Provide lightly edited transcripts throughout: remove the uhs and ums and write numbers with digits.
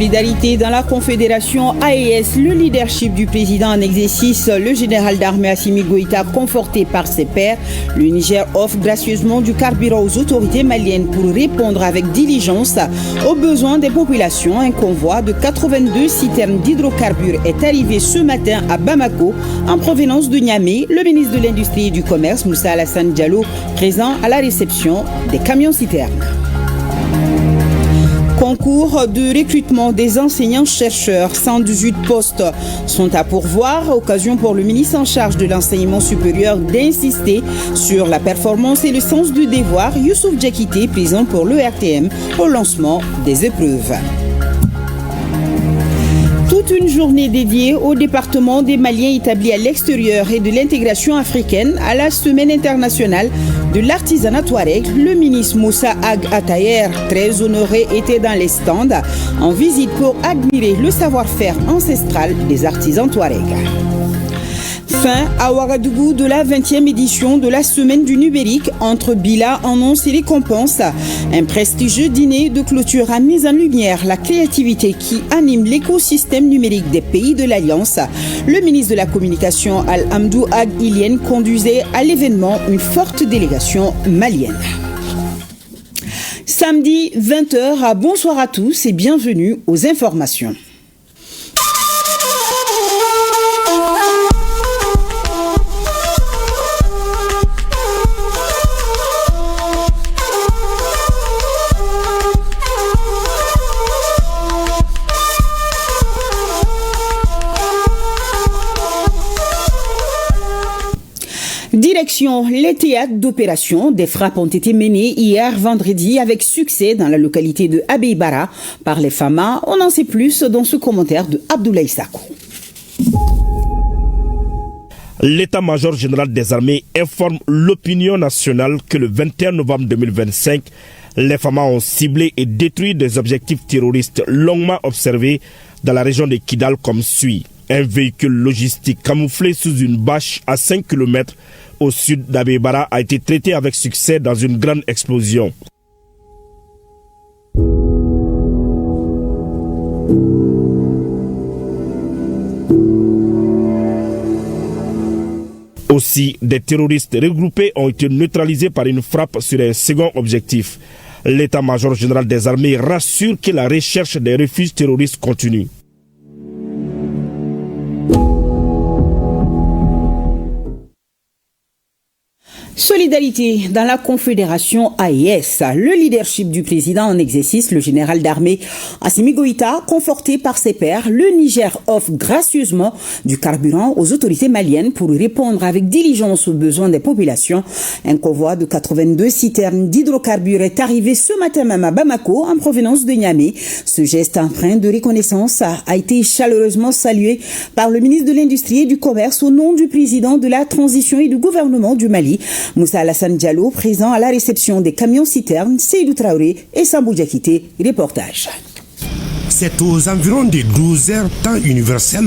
Solidarité dans la Confédération AES, le leadership du président en exercice, le général d'armée Assimi Goïta, conforté par ses pairs. Le Niger offre gracieusement du carburant aux autorités maliennes pour répondre avec diligence aux besoins des populations. Un convoi de 82 citernes d'hydrocarbures est arrivé ce matin à Bamako en provenance de Niamey. Le ministre de l'Industrie et du Commerce, Moussa Alassane Diallo, présent à la réception des camions-citernes. Concours de recrutement des enseignants-chercheurs, 118 postes sont à pourvoir. Occasion pour le ministre en charge de l'enseignement supérieur d'insister sur la performance et le sens du devoir. Youssouf Djakité, présent pour l'ERTM au lancement des épreuves. Toute une journée dédiée au département des Maliens établis à l'extérieur et de l'intégration africaine à la semaine internationale de l'artisanat touareg. Le ministre Moussa Ag Atayer, très honoré, était dans les stands en visite pour admirer le savoir-faire ancestral des artisans touaregs. Fin à Ouagadougou de la 20e édition de la semaine du numérique entre Bila, annonce et récompense. Un prestigieux dîner de clôture a mis en lumière la créativité qui anime l'écosystème numérique des pays de l'Alliance. Le ministre de la Communication Al-Hamdou Ag Ilien conduisait à l'événement une forte délégation malienne. Samedi 20h, bonsoir à tous et bienvenue aux informations. Direction les théâtres d'opération. Des frappes ont été menées hier vendredi avec succès dans la localité de Abeibara par les FAMA. On en sait plus dans ce commentaire de Abdoulaye Sakou. L'état-major général des armées informe l'opinion nationale que le 21 novembre 2025, les FAMA ont ciblé et détruit des objectifs terroristes longuement observés dans la région de Kidal comme suit. Un véhicule logistique camouflé sous une bâche à 5 km au sud d'Abeibara a été traité avec succès dans une grande explosion. Aussi, des terroristes regroupés ont été neutralisés par une frappe sur un second objectif. L'état-major général des armées rassure que la recherche des refuges terroristes continue. Solidarité dans la Confédération AES. Le leadership du président en exercice, le général d'armée Assimi Goïta, conforté par ses pairs, le Niger offre gracieusement du carburant aux autorités maliennes pour répondre avec diligence aux besoins des populations. Un convoi de 82 citernes d'hydrocarbures est arrivé ce matin même à Bamako en provenance de Niamey. Ce geste empreint de reconnaissance a été chaleureusement salué par le ministre de l'Industrie et du Commerce au nom du président de la transition et du gouvernement du Mali. Moussa Alassane Diallo, présent à la réception des camions-citernes, Seydou Traoré et Sambou Diakité, reportage. C'est aux environs des 12 heures temps universel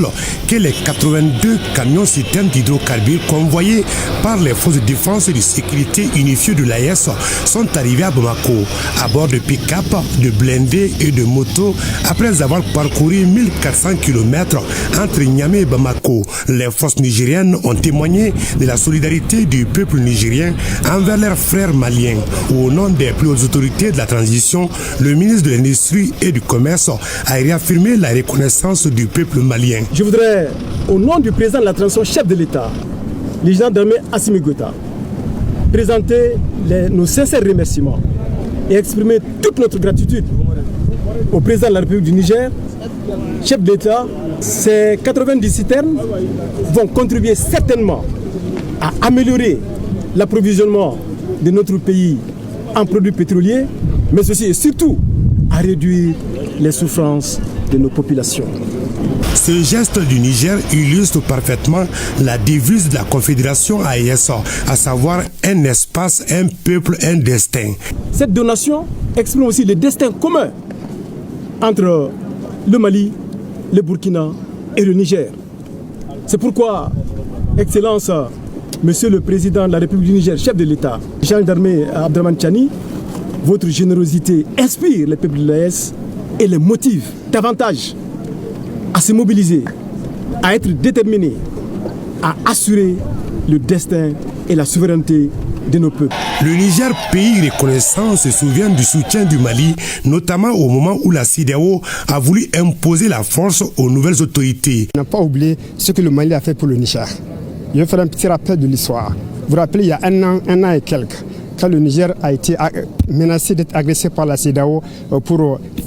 que les 82 camions-citernes d'hydrocarbures convoyés par les forces de défense et de sécurité unifiées de l'AES sont arrivés à Bamako à bord de pick-up, de blindés et de motos après avoir parcouru 1400 km entre Niamey et Bamako. Les forces nigériennes ont témoigné de la solidarité du peuple nigérien envers leurs frères maliens. Au nom des plus hautes autorités de la transition, le ministre de l'Industrie et du Commerce a réaffirmé la reconnaissance du peuple malien. Je voudrais, au nom du président de la transition, chef de l'État, le général d'armée Assimi Goïta, présenter nos sincères remerciements et exprimer toute notre gratitude au président de la République du Niger, chef de l'État. Ces 90 citernes vont contribuer certainement à améliorer l'approvisionnement de notre pays en produits pétroliers, mais aussi et surtout à réduire les souffrances de nos populations. Ce geste du Niger illustre parfaitement la devise de la Confédération AES, à savoir un espace, un peuple, un destin. Cette donation exprime aussi le destin commun entre le Mali, le Burkina et le Niger. C'est pourquoi, Excellence, Monsieur le Président de la République du Niger, chef de l'État, général d'armée Abdraman Tchani, votre générosité inspire le peuple de l'AES et les motive davantage à se mobiliser, à être déterminés, à assurer le destin et la souveraineté de nos peuples. Le Niger, pays reconnaissant, se souvient du soutien du Mali, notamment au moment où la CEDEAO a voulu imposer la force aux nouvelles autorités. On n'a pas oublié ce que le Mali a fait pour le Niger. Je vais faire un petit rappel de l'histoire. Vous vous rappelez, il y a un an et quelques, quand le Niger a été menacé d'être agressé par la CEDEAO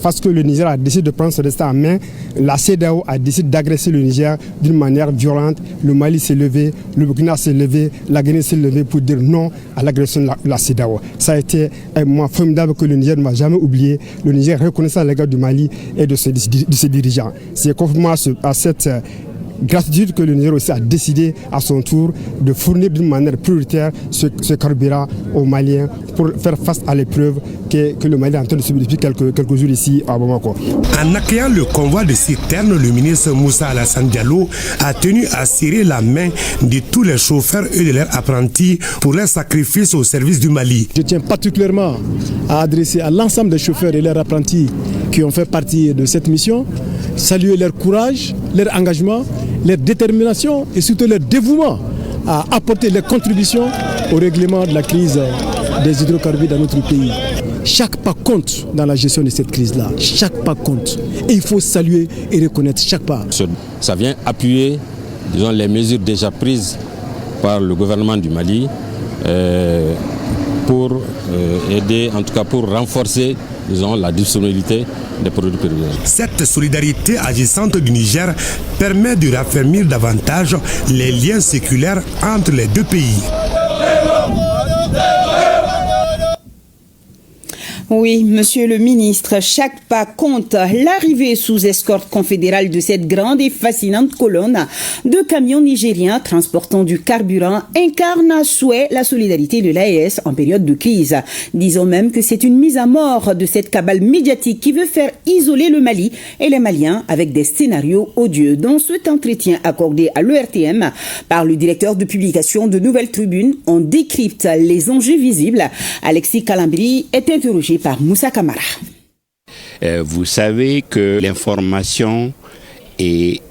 parce que le Niger a décidé de prendre son destin en main, la CEDEAO a décidé d'agresser le Niger d'une manière violente. Le Mali s'est levé, le Burkina s'est levé, la Guinée s'est levée pour dire non à l'agression de la CEDEAO. Ça a été un moment formidable que le Niger ne va jamais oublier. Le Niger reconnaissant l'égard du Mali et de ses dirigeants. C'est conformément à cette gratitude que le Niger aussi a décidé à son tour de fournir d'une manière prioritaire ce carburant aux Maliens pour faire face à l'épreuve que le Mali est en train de subir depuis quelques jours ici à Bamako. En accueillant le convoi de citernes, le ministre Moussa Alassane Diallo a tenu à serrer la main de tous les chauffeurs et de leurs apprentis pour leur sacrifice au service du Mali. Je tiens particulièrement à adresser à l'ensemble des chauffeurs et leurs apprentis qui ont fait partie de cette mission, saluer leur courage, leur engagement, leur détermination et surtout leur dévouement à apporter leurs contributions au règlement de la crise des hydrocarbures dans notre pays. Chaque pas compte dans la gestion de cette crise-là. Chaque pas compte. Et il faut saluer et reconnaître chaque pas. Ça vient appuyer, disons, les mesures déjà prises par le gouvernement du Mali pour aider, en tout cas pour renforcer, disons, la disponibilité des produits pétroliers. Cette solidarité agissante du Niger permet de raffermir davantage les liens séculaires entre les deux pays. Oui, monsieur le ministre, chaque pas compte. L'arrivée sous escorte confédérale de cette grande et fascinante colonne de camions nigériens transportant du carburant incarne à souhait la solidarité de l'AES en période de crise. Disons même que c'est une mise à mort de cette cabale médiatique qui veut faire isoler le Mali et les Maliens avec des scénarios odieux. Dans cet entretien accordé à l'ERTM par le directeur de publication de Nouvelles Tribunes, on décrypte les enjeux visibles. Alexis Kalambri est interrogé par Moussa Kamara. Vous savez que l'information est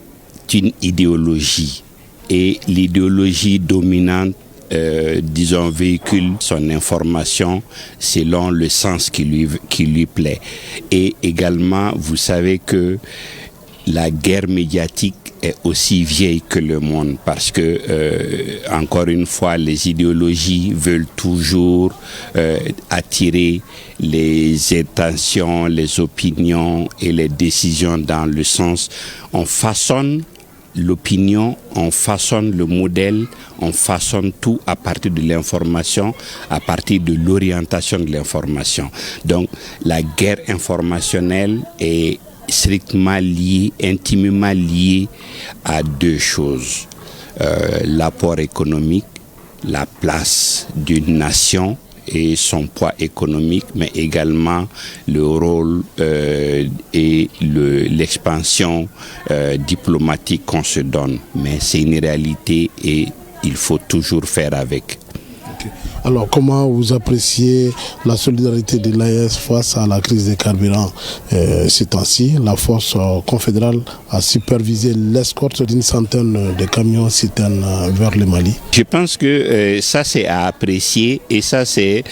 une idéologie et l'idéologie dominante, disons, véhicule son information selon le sens qui lui plaît. Et également, vous savez que la guerre médiatique est aussi vieille que le monde parce que, encore une fois, les idéologies veulent toujours attirer les intentions, les opinions et les décisions dans le sens. On façonne l'opinion, on façonne le modèle, on façonne tout à partir de l'information, à partir de l'orientation de l'information. Donc, la guerre informationnelle est strictement lié, intimement lié à deux choses. L'apport économique, la place d'une nation et son poids économique, mais également le rôle et l'expansion diplomatique qu'on se donne. Mais c'est une réalité et il faut toujours faire avec. Alors, comment vous appréciez la solidarité de l'AES face à la crise des carburants ces temps-ci? La force confédérale a supervisé l'escorte d'une centaine de camions citernes vers le Mali. Je pense que ça c'est à apprécier et ça c'est,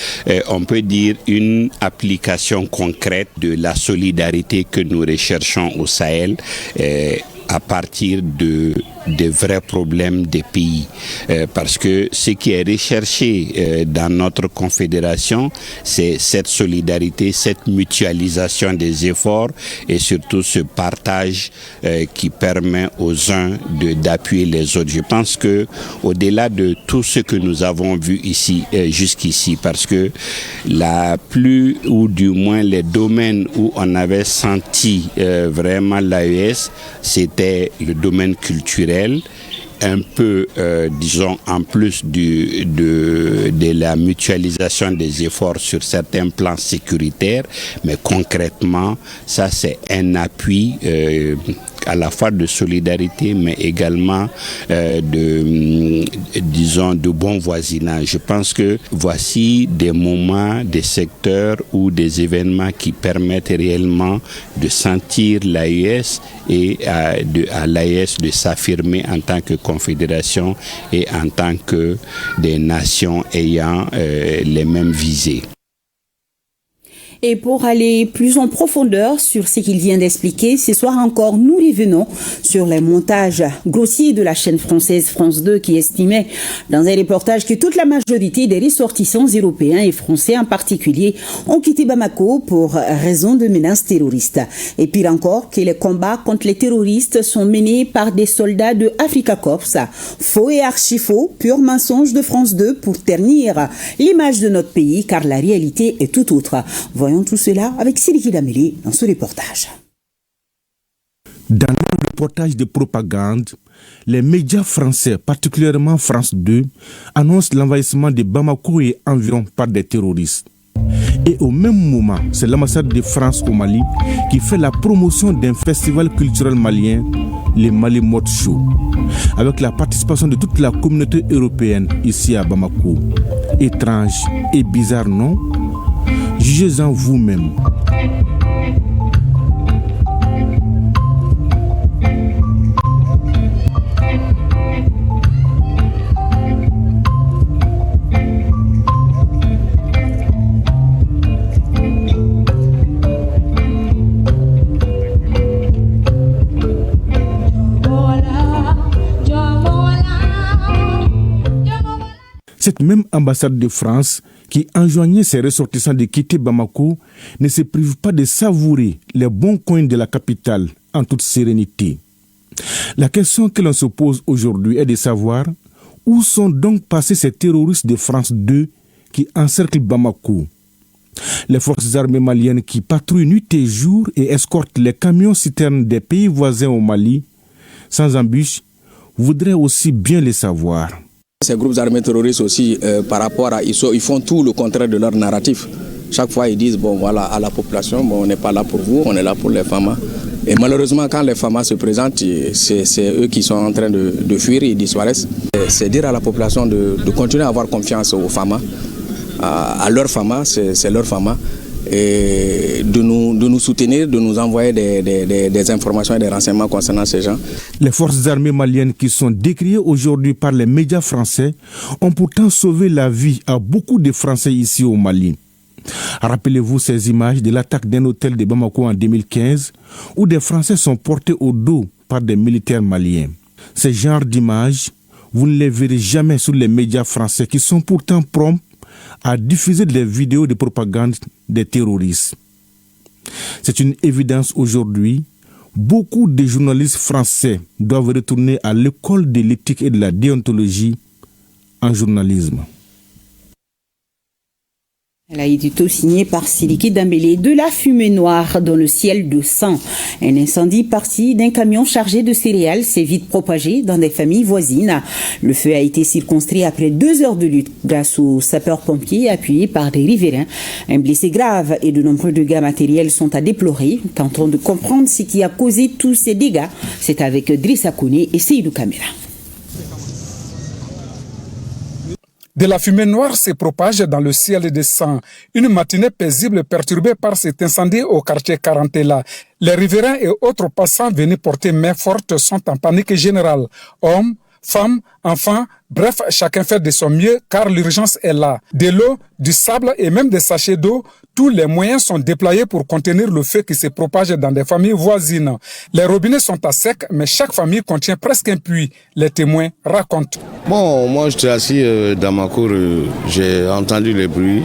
on peut dire, une application concrète de la solidarité que nous recherchons au Sahel. À partir des vrais problèmes des pays. Parce que ce qui est recherché dans notre confédération, c'est cette solidarité, cette mutualisation des efforts et surtout ce partage qui permet aux uns d'appuyer les autres. Je pense que au-delà de tout ce que nous avons vu ici, jusqu'ici, parce que ou du moins les domaines où on avait senti vraiment l'AES, c'était le domaine culturel, un peu, disons, en plus de la mutualisation des efforts sur certains plans sécuritaires, mais concrètement, ça c'est un appui à la fois de solidarité, mais également de bon voisinage. Je pense que voici des moments, des secteurs ou des événements qui permettent réellement de sentir l'AES et à l'AES de s'affirmer en tant que confédération et en tant que des nations ayant les mêmes visées. Et pour aller plus en profondeur sur ce qu'il vient d'expliquer, ce soir encore, nous revenons sur les montages grossiers de la chaîne française France 2 qui estimait dans un reportage que toute la majorité des ressortissants européens et français en particulier ont quitté Bamako pour raison de menaces terroristes. Et pire encore, que les combats contre les terroristes sont menés par des soldats de Africa Corps. Faux et archi-faux, pur mensonge de France 2 pour ternir l'image de notre pays car la réalité est tout autre. Voyons tout cela avec Sidiki Dameli dans ce reportage. Dans le reportage de propagande, les médias français, particulièrement France 2, annoncent l'envahissement de Bamako et environ par des terroristes. Et au même moment, c'est l'ambassade de France au Mali qui fait la promotion d'un festival culturel malien, le Mali Mode Show, avec la participation de toute la communauté européenne ici à Bamako. Étrange et bizarre, non? Jugez-en vous-même. Cette même ambassade de France qui enjoignait ses ressortissants de quitter Bamako ne se prive pas de savourer les bons coins de la capitale en toute sérénité. La question que l'on se pose aujourd'hui est de savoir où sont donc passés ces terroristes de France 2 qui encerclent Bamako. Les forces armées maliennes qui patrouillent nuit et jour et escortent les camions-citernes des pays voisins au Mali, sans embûche, voudraient aussi bien les savoir. Ces groupes armés terroristes aussi, par rapport à ils font tout le contraire de leur narratif. Chaque fois, ils disent, bon voilà, à la population, bon, on n'est pas là pour vous, on est là pour les FAMA. Et malheureusement, quand les FAMA se présentent, c'est eux qui sont en train de fuir, ils disparaissent. C'est dire à la population de continuer à avoir confiance aux FAMA, à leurs FAMA, c'est leurs FAMA, et de nous soutenir, de nous envoyer des informations et des renseignements concernant ces gens. Les forces armées maliennes qui sont décriées aujourd'hui par les médias français ont pourtant sauvé la vie à beaucoup de Français ici au Mali. Rappelez-vous ces images de l'attaque d'un hôtel de Bamako en 2015 où des Français sont portés au dos par des militaires maliens. Ces genres d'images, vous ne les verrez jamais sur les médias français qui sont pourtant prompts à diffuser des vidéos de propagande des terroristes. C'est une évidence aujourd'hui. Beaucoup de journalistes français doivent retourner à l'école de l'éthique et de la déontologie en journalisme. Elle a été signée par Sidiki Dambélé. De la fumée noire dans le ciel de sang. Un incendie parti d'un camion chargé de céréales s'est vite propagé dans des familles voisines. Le feu a été circonscrit après 2 heures de lutte grâce aux sapeurs-pompiers appuyés par des riverains. Un blessé grave et de nombreux dégâts matériels sont à déplorer. Tentons de comprendre ce qui a causé tous ces dégâts. C'est avec Drissa Kone et Seydou Kamera. De la fumée noire se propage dans le ciel de sang. Une matinée paisible perturbée par cet incendie au quartier Carantella. Les riverains et autres passants venus porter main forte sont en panique générale. Hommes, femmes, enfants, bref, chacun fait de son mieux car l'urgence est là. De l'eau, du sable et même des sachets d'eau, tous les moyens sont déployés pour contenir le feu qui se propage dans des familles voisines. Les robinets sont à sec, mais chaque famille contient presque un puits. Les témoins racontent. Bon, moi j'étais assis dans ma cour, j'ai entendu les bruits.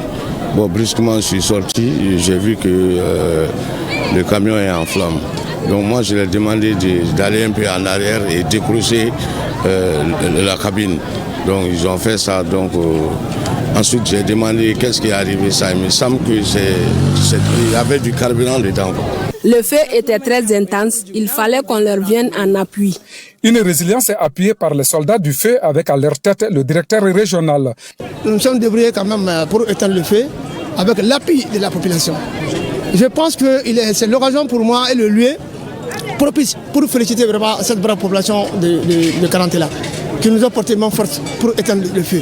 Bon, brusquement je suis sorti, j'ai vu que le camion est en flammes. Donc moi je leur ai demandé d'aller un peu en arrière et décrocher la cabine. Donc ils ont fait ça. Donc ensuite j'ai demandé qu'est-ce qui est arrivé ça. Il me semble qu'il y avait du carburant dedans. Le feu était très intense, il fallait qu'on leur vienne en appui. Une résilience est appuyée par les soldats du feu avec à leur tête le directeur régional. Nous nous sommes débrouillés quand même pour éteindre le feu avec l'appui de la population. Je pense que c'est l'occasion pour moi et le lieu propice pour féliciter vraiment cette brave population de Karantela qui nous a porté main forte pour éteindre le feu.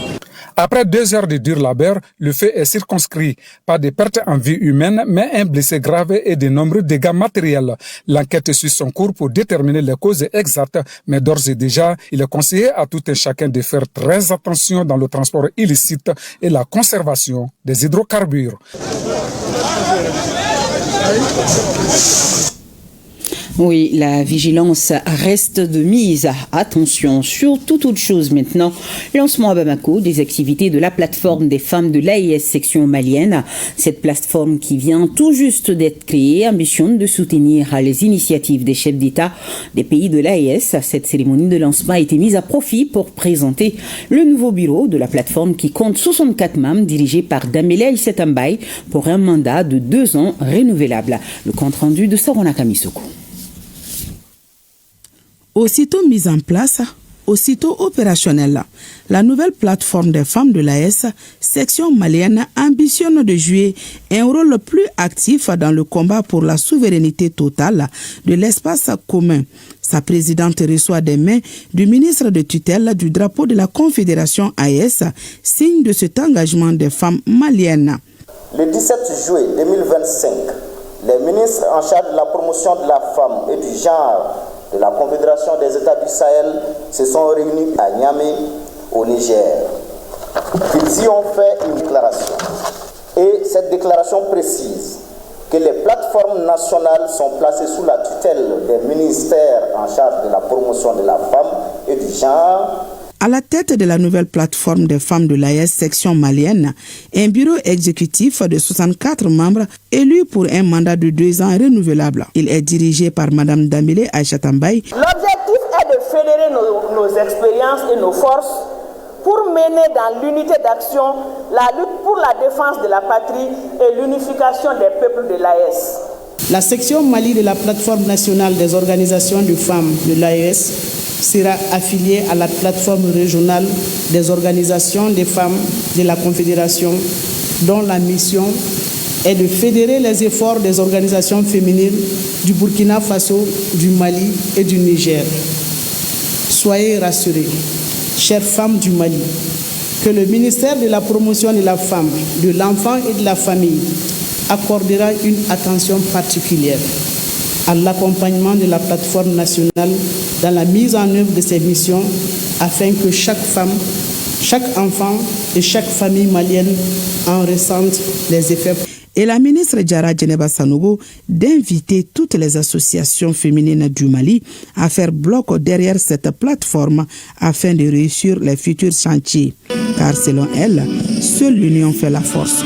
Après 2 heures de dur labeur, le feu est circonscrit. Pas de pertes en vie humaine, mais un blessé grave et de nombreux dégâts matériels. L'enquête suit son cours pour déterminer les causes exactes, mais d'ores et déjà, il est conseillé à tout un chacun de faire très attention dans le transport illicite et la conservation des hydrocarbures. Oui, la vigilance reste de mise. Attention, sur toute autre chose maintenant. Lancement à Bamako des activités de la plateforme des femmes de l'AES section malienne. Cette plateforme qui vient tout juste d'être créée ambitionne de soutenir les initiatives des chefs d'État des pays de l'AES. Cette cérémonie de lancement a été mise à profit pour présenter le nouveau bureau de la plateforme qui compte 64 membres dirigé par Damele Aïssetambay pour un mandat de 2 ans renouvelable. Le compte rendu de Sorona Kamisoko. Aussitôt mise en place, aussitôt opérationnelle, la nouvelle plateforme des femmes de l'AES, section malienne, ambitionne de jouer un rôle plus actif dans le combat pour la souveraineté totale de l'espace commun. Sa présidente reçoit des mains du ministre de tutelle du drapeau de la Confédération AES, signe de cet engagement des femmes maliennes. Le 17 juillet 2025, les ministres en charge de la promotion de la femme et du genre de la Confédération des États du Sahel se sont réunis à Niamey, au Niger. Ils y ont fait une déclaration. Et cette déclaration précise que les plateformes nationales sont placées sous la tutelle des ministères en charge de la promotion de la femme et du genre. À la tête de la nouvelle plateforme des femmes de l'AES section malienne, un bureau exécutif de 64 membres élu pour un mandat de 2 ans renouvelable. Il est dirigé par Mme Damele Aïssetambay. L'objectif est de fédérer nos expériences et nos forces pour mener dans l'unité d'action la lutte pour la défense de la patrie et l'unification des peuples de l'AES. La section Mali de la plateforme nationale des organisations de femmes de l'AES sera affiliée à la plateforme régionale des organisations des femmes de la Confédération, dont la mission est de fédérer les efforts des organisations féminines du Burkina Faso, du Mali et du Niger. Soyez rassurés, chères femmes du Mali, que le ministère de la promotion de la femme, de l'enfant et de la famille accordera une attention particulière à l'accompagnement de la plateforme nationale dans la mise en œuvre de ses missions afin que chaque femme, chaque enfant et chaque famille malienne en ressentent les effets. Et la ministre Diarra Djeneba Sanogo d'inviter toutes les associations féminines du Mali à faire bloc derrière cette plateforme afin de réussir les futurs chantiers. Car selon elle, seule l'union fait la force.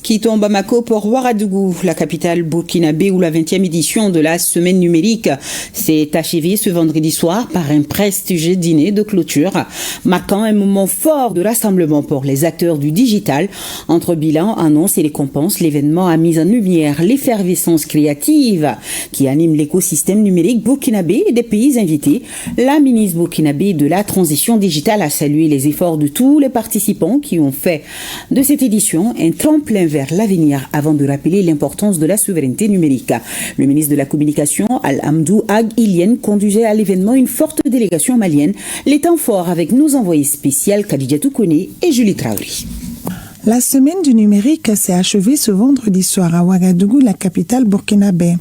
Quittons Bamako pour Ouagadougou, la capitale burkinabé, où la 20e édition de la semaine numérique s'est achevée ce vendredi soir par un prestigieux dîner de clôture, marquant un moment fort de rassemblement pour les acteurs du digital. Entre bilan, annonces et récompenses, l'événement a mis en lumière l'effervescence créative qui anime l'écosystème numérique burkinabé et des pays invités. La ministre burkinabé de la transition digitale a salué les efforts de tous les participants qui ont fait de cette édition un tremplin vers l'avenir avant de rappeler l'importance de la souveraineté numérique. Le ministre de la Communication, Al-Hamdou Ag Ilien, conduisait à l'événement une forte délégation malienne. Les temps forts avec nos envoyés spéciaux Khadija Toukone et Julie Traoré. La semaine du numérique s'est achevée ce vendredi soir à Ouagadougou, la capitale burkinabé.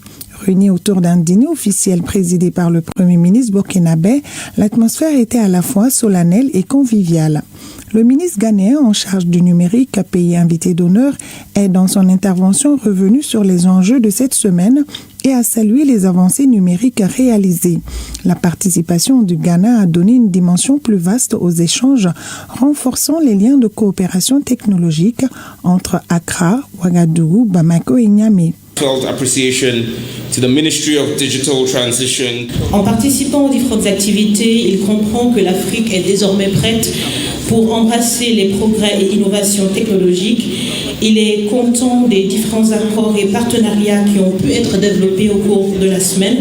Réunis autour d'un dîner officiel présidé par le Premier ministre burkinabé, l'atmosphère était à la fois solennelle et conviviale. Le ministre ghanéen en charge du numérique, pays invité d'honneur, est dans son intervention revenu sur les enjeux de cette semaine et a salué les avancées numériques réalisées. La participation du Ghana a donné une dimension plus vaste aux échanges, renforçant les liens de coopération technologique entre Accra, Ouagadougou, Bamako et Niamey. En participant aux différentes activités, il comprend que l'Afrique est désormais prête pour embrasser les progrès et innovations technologiques. Il est content des différents accords et partenariats qui ont pu être développés au cours de la semaine.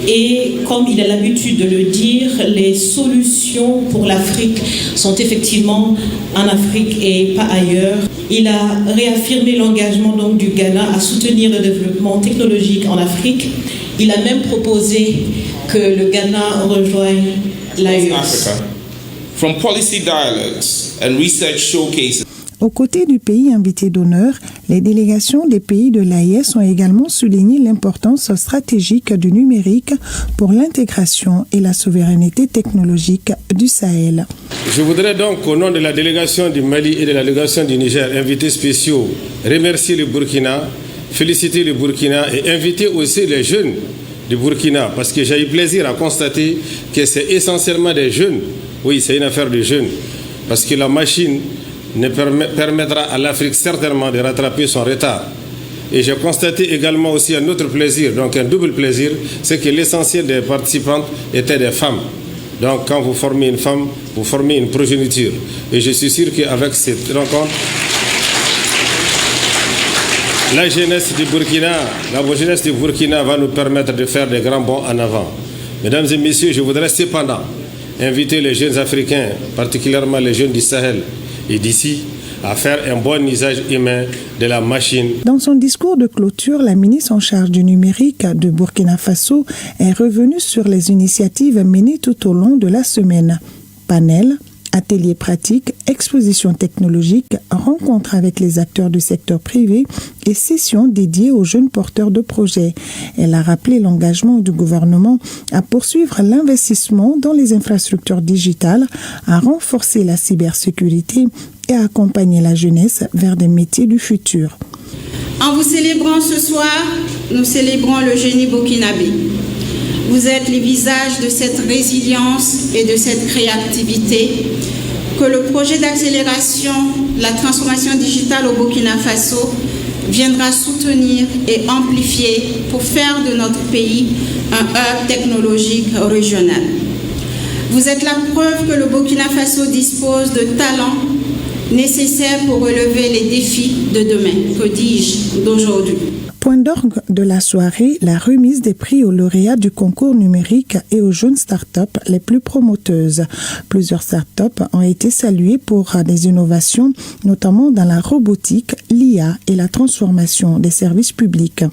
Et comme il a l'habitude de le dire, les solutions pour l'Afrique sont effectivement en Afrique et pas ailleurs. Il a réaffirmé l'engagement donc du Ghana à soutenir le développement technologique en Afrique. Il a même proposé que le Ghana rejoigne l'AES. From policy dialogues and research showcases. Aux côtés du pays invité d'honneur, les délégations des pays de l'AES ont également souligné l'importance stratégique du numérique pour l'intégration et la souveraineté technologique du Sahel. Je voudrais donc, au nom de la délégation du Mali et de la délégation du Niger, invités spéciaux, remercier le Burkina, féliciter le Burkina et inviter aussi les jeunes du Burkina, parce que j'ai eu plaisir à constater que c'est essentiellement des jeunes. Oui, c'est une affaire de jeunes, parce que la machine permettra à l'Afrique certainement de rattraper son retard. Et j'ai constaté également aussi un autre plaisir, donc un double plaisir, c'est que l'essentiel des participantes étaient des femmes. Donc quand vous formez une femme, vous formez une progéniture. Et je suis sûr qu'avec cette rencontre, la jeunesse du Burkina va nous permettre de faire des grands bonds en avant. Mesdames et messieurs, je voudrais cependant inviter les jeunes Africains, particulièrement les jeunes du Sahel et d'ici, à faire un bon usage humain de la machine. Dans son discours de clôture, la ministre en charge du numérique de Burkina Faso est revenue sur les initiatives menées tout au long de la semaine. Panel, ateliers pratiques, expositions technologiques, rencontres avec les acteurs du secteur privé et sessions dédiées aux jeunes porteurs de projets. Elle a rappelé l'engagement du gouvernement à poursuivre l'investissement dans les infrastructures digitales, à renforcer la cybersécurité et à accompagner la jeunesse vers des métiers du futur. En vous célébrant ce soir, nous célébrons le génie burkinabé. Vous êtes les visages de cette résilience et de cette créativité que le projet d'accélération de la transformation digitale au Burkina Faso viendra soutenir et amplifier pour faire de notre pays un hub technologique régional. Vous êtes la preuve que le Burkina Faso dispose de talents nécessaires pour relever les défis de demain, que dis-je, d'aujourd'hui. Point d'orgue de la soirée, la remise des prix aux lauréats du concours numérique et aux jeunes start-up les plus promoteuses. Plusieurs start-up ont été saluées pour des innovations, notamment dans la robotique, l'IA et la transformation des services publics.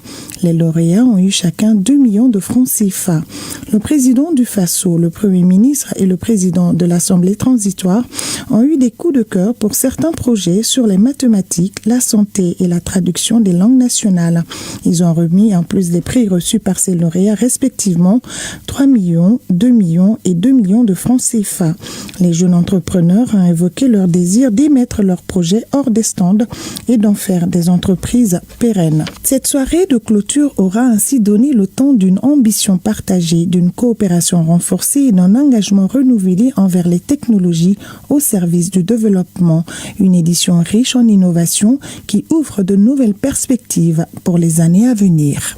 Les lauréats ont eu chacun 2 millions de francs CFA. Le président du Faso, le Premier ministre et le président de l'Assemblée transitoire ont eu des coups de cœur pour certains projets sur les mathématiques, la santé et la traduction des langues nationales. Ils ont remis, en plus des prix reçus par ces lauréats, respectivement 3 millions, 2 millions et 2 millions de francs CFA. Les jeunes entrepreneurs ont évoqué leur désir d'émettre leurs projets hors des stands et d'en faire des entreprises pérennes. Cette soirée de clôture aura ainsi donné le temps d'une ambition partagée, d'une coopération renforcée et d'un engagement renouvelé envers les technologies au service du développement. Une édition riche en innovation qui ouvre de nouvelles perspectives pour les années à venir.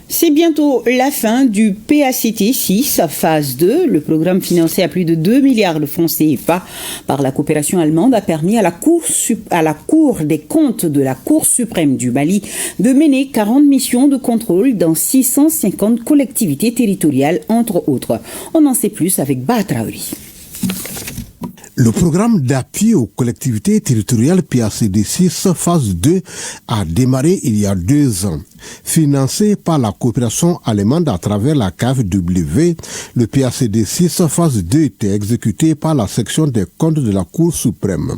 C'est bientôt la fin du PACT 6, phase 2. Le programme financé à plus de 2 milliards de francs CFA par la coopération allemande a permis à la Cour des comptes de la Cour suprême du Mali de mener 40 missions de contrôle dans 650 collectivités territoriales, entre autres. On en sait plus avec Batraouri. Le programme d'appui aux collectivités territoriales PACD6 phase 2 a démarré il y a 2 ans. Financé par la coopération allemande à travers la KfW, le PACD6 phase 2 était exécuté par la section des comptes de la Cour suprême.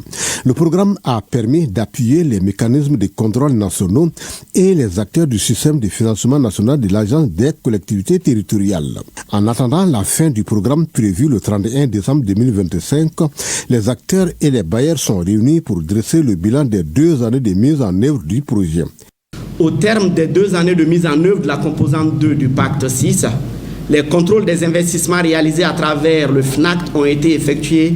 Le programme a permis d'appuyer les mécanismes de contrôle nationaux et les acteurs du système de financement national de l'Agence des collectivités territoriales. En attendant la fin du programme prévu le 31 décembre 2025, les acteurs et les bailleurs sont réunis pour dresser le bilan des 2 années de mise en œuvre du projet. Au terme des 2 années de mise en œuvre de la composante 2 du pacte 6, les contrôles des investissements réalisés à travers le FNACT ont été effectués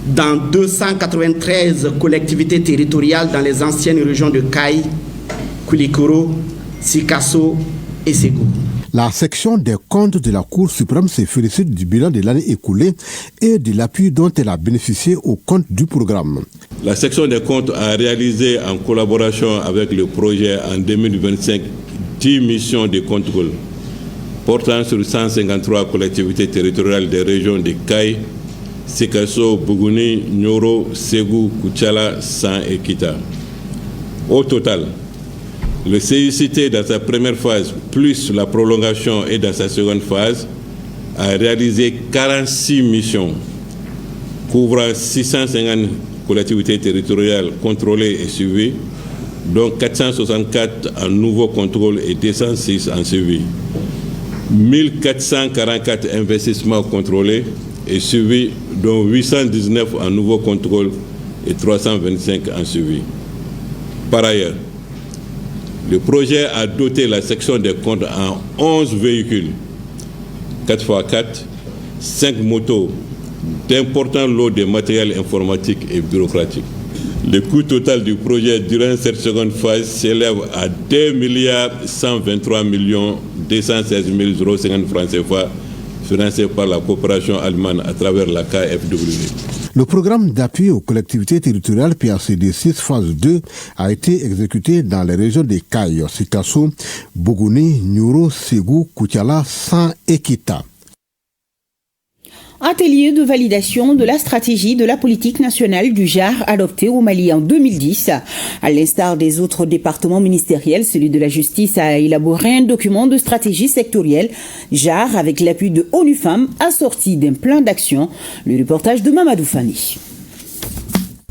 dans 293 collectivités territoriales dans les anciennes régions de Kaï, Koulikoro, Sikasso et Ségou. La section des comptes de la Cour suprême se félicite du bilan de l'année écoulée et de l'appui dont elle a bénéficié au compte du programme. La section des comptes a réalisé en collaboration avec le projet en 2025 10 missions de contrôle portant sur 153 collectivités territoriales des régions de Kaï, Sikasso, Bougouni, Nioro, Ségou, Koutiala, San et Kita. Au total, le CICT dans sa première phase, plus la prolongation et dans sa seconde phase, a réalisé 46 missions couvrant 650 collectivités territoriales contrôlées et suivies, dont 464 en nouveau contrôle et 206 en suivi. 1444 investissements contrôlés et suivis, dont 819 en nouveau contrôle et 325 en suivi. Par ailleurs, le projet a doté la section des comptes en 11 véhicules, 4x4, 5 motos, d'importants lots de matériel informatique et bureaucratique. Le coût total du projet durant cette seconde phase s'élève à 2,123 216 050 francs CFA, financé par la coopération allemande à travers la KfW. Le programme d'appui aux collectivités territoriales PACD 6 phase 2 a été exécuté dans les régions de Kaï, Sikasso, Bougouni, Nioro, Ségou, Koutiala, San et Kita. Atelier de validation de la stratégie de la politique nationale du genre adoptée au Mali en 2010. À l'instar des autres départements ministériels, celui de la justice a élaboré un document de stratégie sectorielle genre avec l'appui de ONU Femmes assorti d'un plan d'action. Le reportage de Mamadou Fani.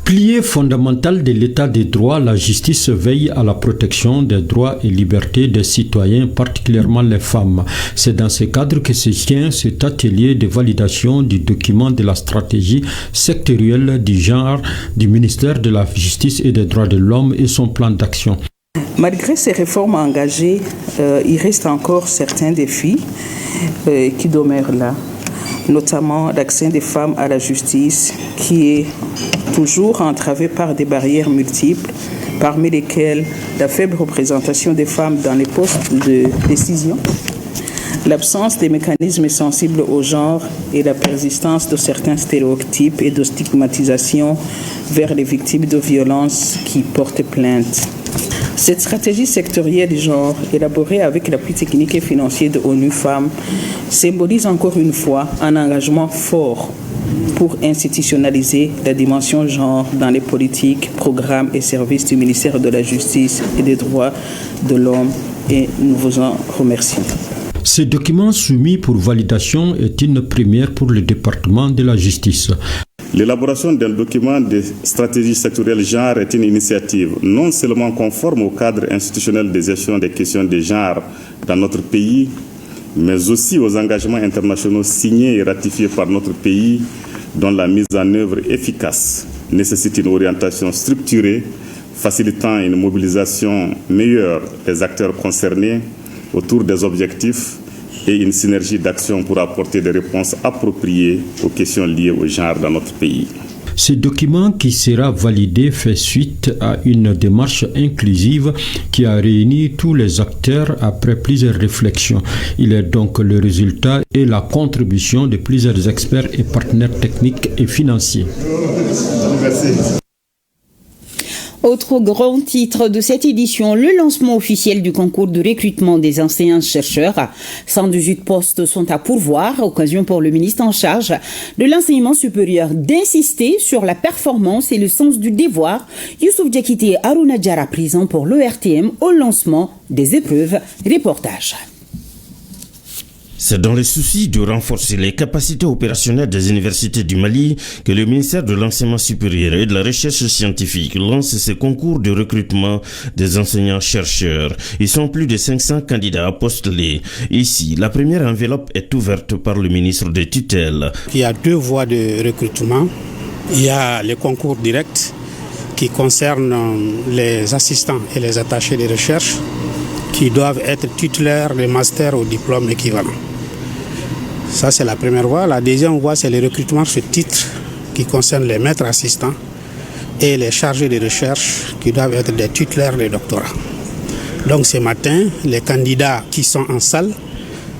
Pilier fondamental de l'état des droits, la justice veille à la protection des droits et libertés des citoyens, particulièrement les femmes. C'est dans ce cadre que se tient cet atelier de validation du document de la stratégie sectorielle du genre du ministère de la Justice et des Droits de l'Homme et son plan d'action. Malgré ces réformes engagées, il reste encore certains défis qui demeurent là, notamment l'accès des femmes à la justice qui est toujours entravé par des barrières multiples, parmi lesquelles la faible représentation des femmes dans les postes de décision, l'absence des mécanismes sensibles au genre et la persistance de certains stéréotypes et de stigmatisation vers les victimes de violences qui portent plainte. Cette stratégie sectorielle du genre, élaborée avec l'appui technique et financier de ONU Femmes, symbolise encore une fois un engagement fort pour institutionnaliser la dimension genre dans les politiques, programmes et services du ministère de la Justice et des Droits de l'Homme, et nous vous en remercions. Ce document soumis pour validation est une première pour le département de la justice. L'élaboration d'un document de stratégie sectorielle genre est une initiative non seulement conforme au cadre institutionnel de gestion des questions de genre dans notre pays, mais aussi aux engagements internationaux signés et ratifiés par notre pays, dont la mise en œuvre efficace nécessite une orientation structurée, facilitant une mobilisation meilleure des acteurs concernés autour des objectifs et une synergie d'action pour apporter des réponses appropriées aux questions liées au genre dans notre pays. Ce document qui sera validé fait suite à une démarche inclusive qui a réuni tous les acteurs après plusieurs réflexions. Il est donc le résultat et la contribution de plusieurs experts et partenaires techniques et financiers. Merci. Autre grand titre de cette édition, le lancement officiel du concours de recrutement des enseignants-chercheurs. 118 postes sont à pourvoir, occasion pour le ministre en charge de l'enseignement supérieur d'insister sur la performance et le sens du devoir. Youssouf Diakité et Aruna Diara présents pour l'ERTM au lancement des épreuves. Reportage. C'est dans le souci de renforcer les capacités opérationnelles des universités du Mali que le ministère de l'Enseignement supérieur et de la Recherche scientifique lance ce concours de recrutement des enseignants-chercheurs. Ils sont plus de 500 candidats à postuler. Ici, la première enveloppe est ouverte par le ministre des tutelles. Il y a deux voies de recrutement. Il y a les concours directs qui concernent les assistants et les attachés de recherche qui doivent être titulaires de master au diplôme équivalent. Ça, c'est la première voie. La deuxième voie, c'est le recrutement sur titre qui concerne les maîtres assistants et les chargés de recherche qui doivent être des titulaires de doctorat. Donc ce matin, les candidats qui sont en salle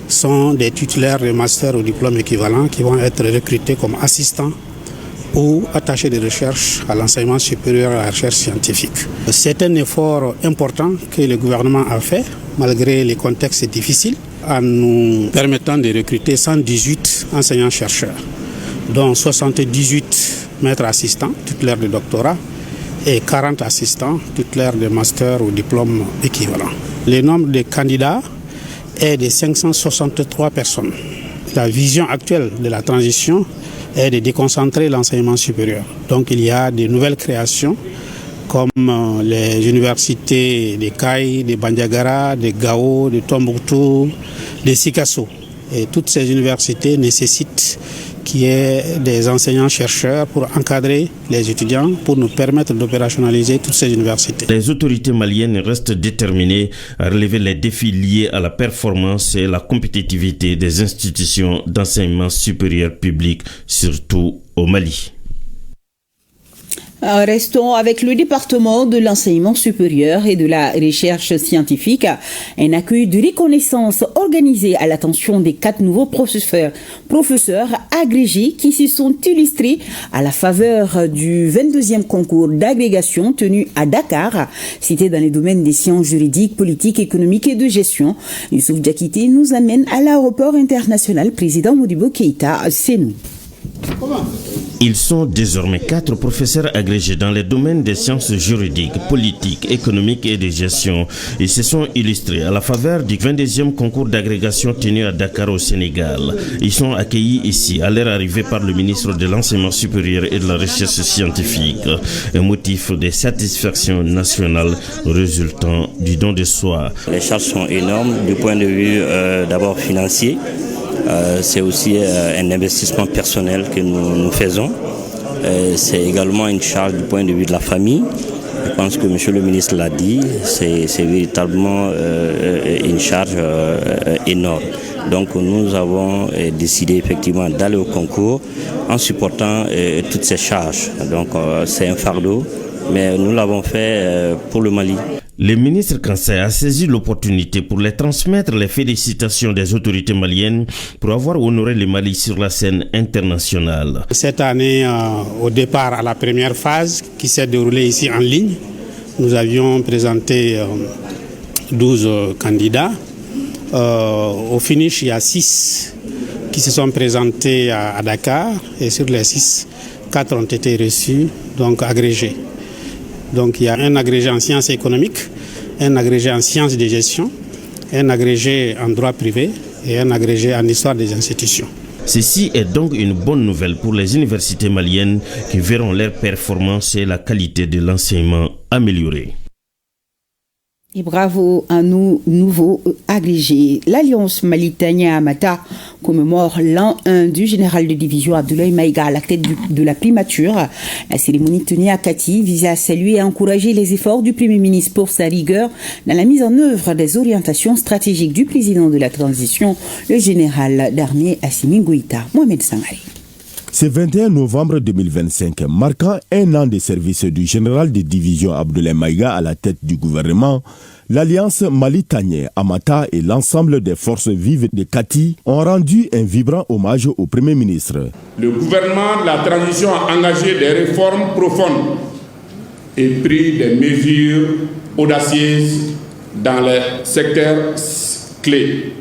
sont des titulaires de master ou diplôme équivalent qui vont être recrutés comme assistants ou attachés de recherche à l'enseignement supérieur et à la recherche scientifique. C'est un effort important que le gouvernement a fait, malgré les contextes difficiles, en nous permettant de recruter 118 enseignants-chercheurs, dont 78 maîtres assistants, titulaires de doctorat, et 40 assistants, titulaires de master ou diplôme équivalent. Le nombre de candidats est de 563 personnes. La vision actuelle de la transition est de déconcentrer l'enseignement supérieur. Donc il y a de nouvelles créations comme les universités de Caille, de Bandiagara, de Gao, de Tombouctou, de Sikasso. Et toutes ces universités nécessitent qu'il y ait des enseignants-chercheurs pour encadrer les étudiants, pour nous permettre d'opérationnaliser toutes ces universités. Les autorités maliennes restent déterminées à relever les défis liés à la performance et la compétitivité des institutions d'enseignement supérieur public, surtout au Mali. Restons avec le département de l'enseignement supérieur et de la recherche scientifique. Un accueil de reconnaissance organisé à l'attention des 4 nouveaux professeurs agrégés qui se sont illustrés à la faveur du 22e concours d'agrégation tenu à Dakar, cité dans les domaines des sciences juridiques, politiques, économiques et de gestion. Youssouf Diakité nous amène à l'aéroport international président Modibo Keïta, Sénou. Ils sont désormais 4 professeurs agrégés dans les domaines des sciences juridiques, politiques, économiques et de gestion. Ils se sont illustrés à la faveur du 22e concours d'agrégation tenu à Dakar au Sénégal. Ils sont accueillis ici à leur arrivée par le ministre de l'Enseignement supérieur et de la Recherche scientifique, un motif de satisfaction nationale résultant du don de soi. Les charges sont énormes du point de vue d'abord financier. C'est aussi un investissement personnel que nous faisons. C'est également une charge du point de vue de la famille. Je pense que M. le ministre l'a dit, c'est véritablement une charge énorme. Donc nous avons décidé effectivement d'aller au concours en supportant toutes ces charges. Donc c'est un fardeau, mais nous l'avons fait pour le Mali. Le ministre Kansai a saisi l'opportunité pour les transmettre les félicitations des autorités maliennes pour avoir honoré le Mali sur la scène internationale. Cette année, au départ à la première phase qui s'est déroulée ici en ligne, nous avions présenté 12 candidats. Au finish, il y a 6 qui se sont présentés à Dakar et sur les 6, 4 ont été reçus, donc agrégés. Donc il y a un agrégé en sciences économiques, un agrégé en sciences de gestion, un agrégé en droit privé et un agrégé en histoire des institutions. Ceci est donc une bonne nouvelle pour les universités maliennes qui verront leur performance et la qualité de l'enseignement améliorée. Et bravo à nos nouveaux agrégés. L'Alliance Mali-Tania-Amata commémore l'an 1 du général de division Abdoulaye Maïga à la tête de la primature. La cérémonie tenue à Kati visait à saluer et à encourager les efforts du Premier ministre pour sa rigueur dans la mise en œuvre des orientations stratégiques du président de la transition, le général d'armée Assimi Goïta, Mohamed Sangari. Ce 21 novembre 2025, marquant un an de service du général de division Abdoulaye Maïga à la tête du gouvernement, l'Alliance Mali-Tania-Amata et l'ensemble des forces vives de Kati ont rendu un vibrant hommage au Premier ministre. Le gouvernement de la transition a engagé des réformes profondes et pris des mesures audacieuses dans les secteurs clés,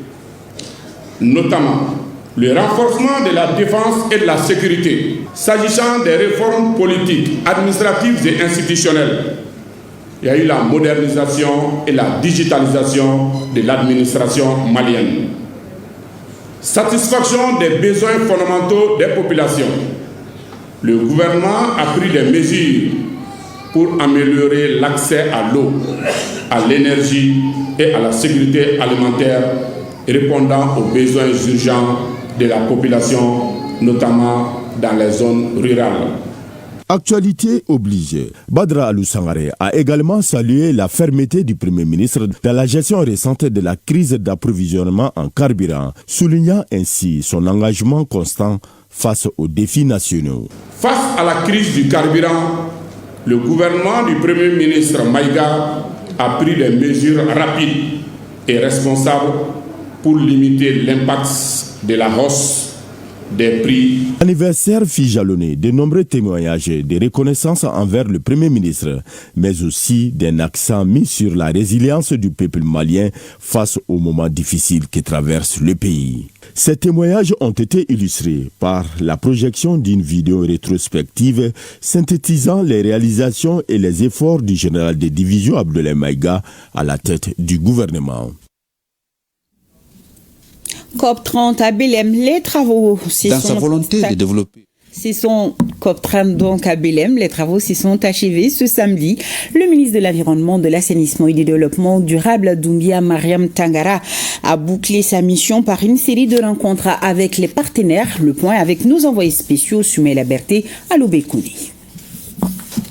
notamment le renforcement de la défense et de la sécurité. S'agissant des réformes politiques, administratives et institutionnelles, il y a eu la modernisation et la digitalisation de l'administration malienne. Satisfaction des besoins fondamentaux des populations. Le gouvernement a pris des mesures pour améliorer l'accès à l'eau, à l'énergie et à la sécurité alimentaire, répondant aux besoins urgents de la population, notamment dans les zones rurales. Actualité oblige. Badra Alou-Sangaré a également salué la fermeté du Premier ministre dans la gestion récente de la crise d'approvisionnement en carburant, soulignant ainsi son engagement constant face aux défis nationaux. Face à la crise du carburant, le gouvernement du Premier ministre Maïga a pris des mesures rapides et responsables pour limiter l'impact de la hausse des prix. L'anniversaire fit jalonner de nombreux témoignages de reconnaissance envers le Premier ministre, mais aussi d'un accent mis sur la résilience du peuple malien face aux moments difficiles que traverse le pays. Ces témoignages ont été illustrés par la projection d'une vidéo rétrospective synthétisant les réalisations et les efforts du général de division Abdoulaye Maïga à la tête du gouvernement. COP30 à Belém, les travaux dans sa volonté de développer. COP30 donc à Belém, les travaux s'y sont achevés ce samedi. Le ministre de l'Environnement, de l'Assainissement et du Développement durable, Doumbia Mariam Tangara, a bouclé sa mission par une série de rencontres avec les partenaires. Le point avec nos envoyés spéciaux, Soumaïla Berté, à Lobékouni.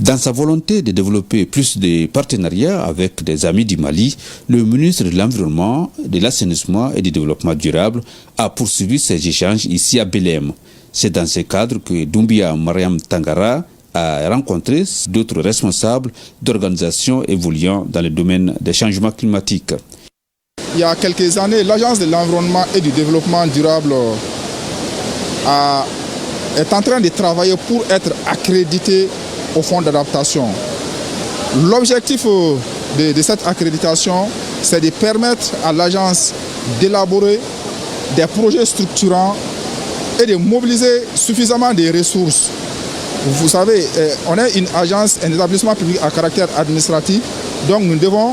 Dans sa volonté de développer plus de partenariats avec des amis du Mali, le ministre de l'Environnement, de l'Assainissement et du Développement durable a poursuivi ses échanges ici à Belém. C'est dans ce cadre que Doumbia Mariam Tangara a rencontré d'autres responsables d'organisations évoluant dans le domaine des changements climatiques. Il y a quelques années, l'Agence de l'Environnement et du Développement durable est en train de travailler pour être accréditée au fonds d'adaptation. L'objectif de cette accréditation, c'est de permettre à l'agence d'élaborer des projets structurants et de mobiliser suffisamment de ressources. Vous savez, on est une agence, un établissement public à caractère administratif, donc nous devons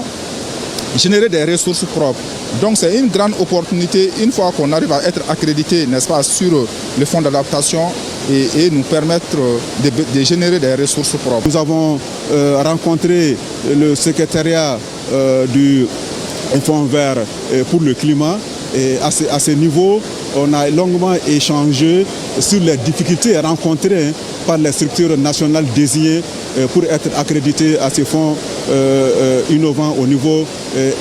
générer des ressources propres. Donc c'est une grande opportunité, une fois qu'on arrive à être accrédité, n'est-ce pas, sur le fonds d'adaptation et nous permettre de générer des ressources propres. Nous avons rencontré le secrétariat du Fonds vert pour le climat et à ce niveau, on a longuement échangé sur les difficultés rencontrées par les structures nationales désignées pour être accréditées à ces fonds innovants au niveau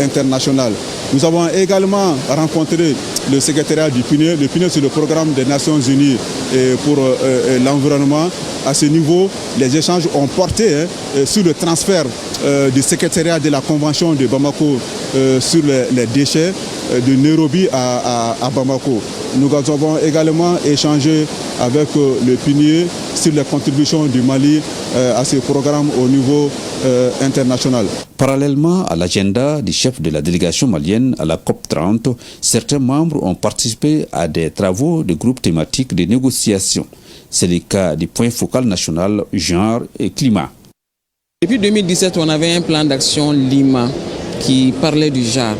international. Nous avons également rencontré le secrétariat du PNUD. Le PNUD, c'est le programme des Nations Unies pour l'environnement. À ce niveau, les échanges ont porté sur le transfert du secrétariat de la Convention de Bamako sur les déchets de Nairobi à Bamako. Nous avons également échangé avec le PNUD sur les contributions du Mali à ce programme au niveau international. Parallèlement à l'agenda du chef de la délégation malienne à la COP30, certains membres ont participé à des travaux de groupes thématiques de négociation. C'est le cas du point focal national genre et climat. Depuis 2017, on avait un plan d'action Lima qui parlait du genre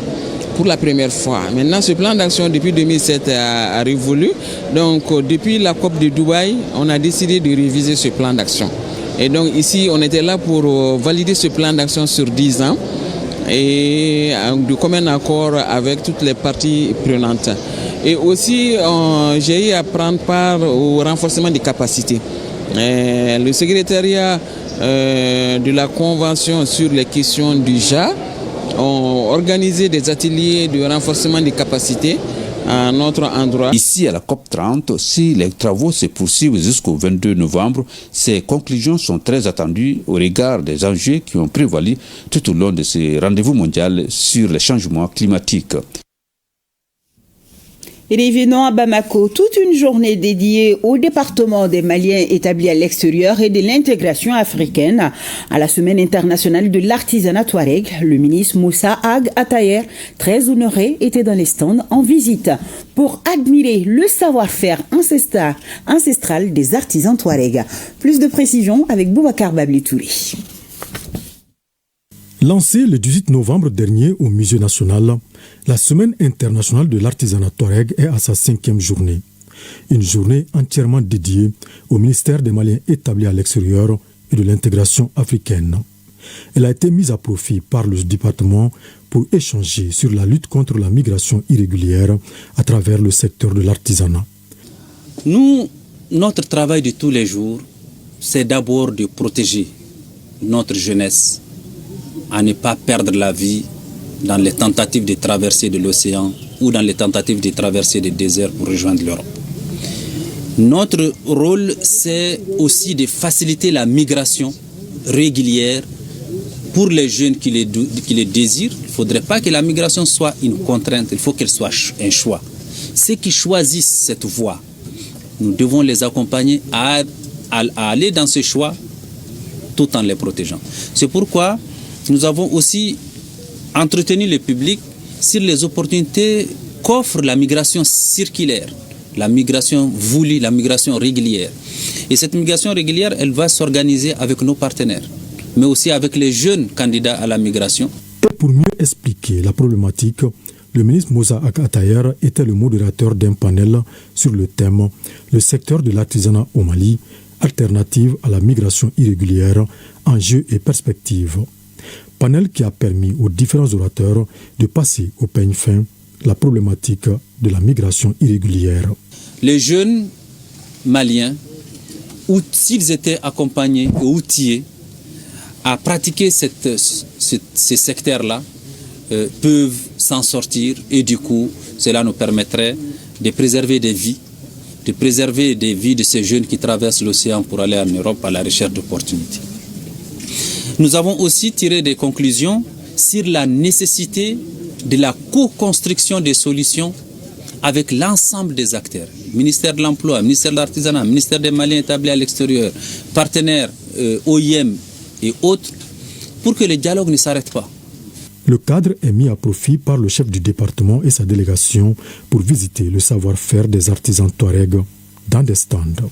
pour la première fois. Maintenant, ce plan d'action depuis 2007 a révolu. Donc, depuis la COP de Dubaï, on a décidé de réviser ce plan d'action. Et donc ici, on était là pour valider ce plan d'action sur 10 ans et de commun accord avec toutes les parties prenantes. Et aussi, j'ai eu à prendre part au renforcement des capacités. Le secrétariat de la Convention sur les questions du genre ont organisé des ateliers de renforcement des capacités à notre endroit. Ici à la COP30, si les travaux se poursuivent jusqu'au 22 novembre, ces conclusions sont très attendues au regard des enjeux qui ont prévalu tout au long de ce rendez-vous mondial sur les changements climatiques. Revenons à Bamako, toute une journée dédiée au département des Maliens établis à l'extérieur et de l'intégration africaine. À la semaine internationale de l'artisanat touareg, le ministre Moussa Ag Atayer, très honoré, était dans les stands en visite pour admirer le savoir-faire ancestral des artisans touareg. Plus de précisions avec Boubacar Babli-Touré. Lancée le 18 novembre dernier au Musée national, la Semaine internationale de l'artisanat touareg est à sa 5e journée. Une journée entièrement dédiée au ministère des Maliens établis à l'extérieur et de l'intégration africaine. Elle a été mise à profit par le département pour échanger sur la lutte contre la migration irrégulière à travers le secteur de l'artisanat. Nous, notre travail de tous les jours, c'est d'abord de protéger notre jeunesse à ne pas perdre la vie dans les tentatives de traversée de l'océan ou dans les tentatives de traversée des déserts pour rejoindre l'Europe. Notre rôle, c'est aussi de faciliter la migration régulière pour les jeunes qui les désirent. Il ne faudrait pas que la migration soit une contrainte, il faut qu'elle soit un choix. Ceux qui choisissent cette voie, nous devons les accompagner à aller dans ce choix tout en les protégeant. C'est pourquoi nous avons aussi entretenu le public sur les opportunités qu'offre la migration circulaire, la migration voulue, la migration régulière. Et cette migration régulière, elle va s'organiser avec nos partenaires, mais aussi avec les jeunes candidats à la migration. Pour mieux expliquer la problématique, le ministre Moussa Ag Attaher était le modérateur d'un panel sur le thème « Le secteur de l'artisanat au Mali, alternative à la migration irrégulière, enjeux et perspectives ». Panel qui a permis aux différents orateurs de passer au peigne fin la problématique de la migration irrégulière. Les jeunes maliens, s'ils étaient accompagnés et outillés à pratiquer ces secteurs-là, peuvent s'en sortir et du coup, cela nous permettrait de préserver des vies, de ces jeunes qui traversent l'océan pour aller en Europe à la recherche d'opportunités. Nous avons aussi tiré des conclusions sur la nécessité de la co-construction des solutions avec l'ensemble des acteurs. Ministère de l'Emploi, ministère de l'Artisanat, ministère des Maliens établis à l'extérieur, partenaires OIM et autres, pour que le dialogue ne s'arrête pas. Le cadre est mis à profit par le chef du département et sa délégation pour visiter le savoir-faire des artisans touaregs dans des stands.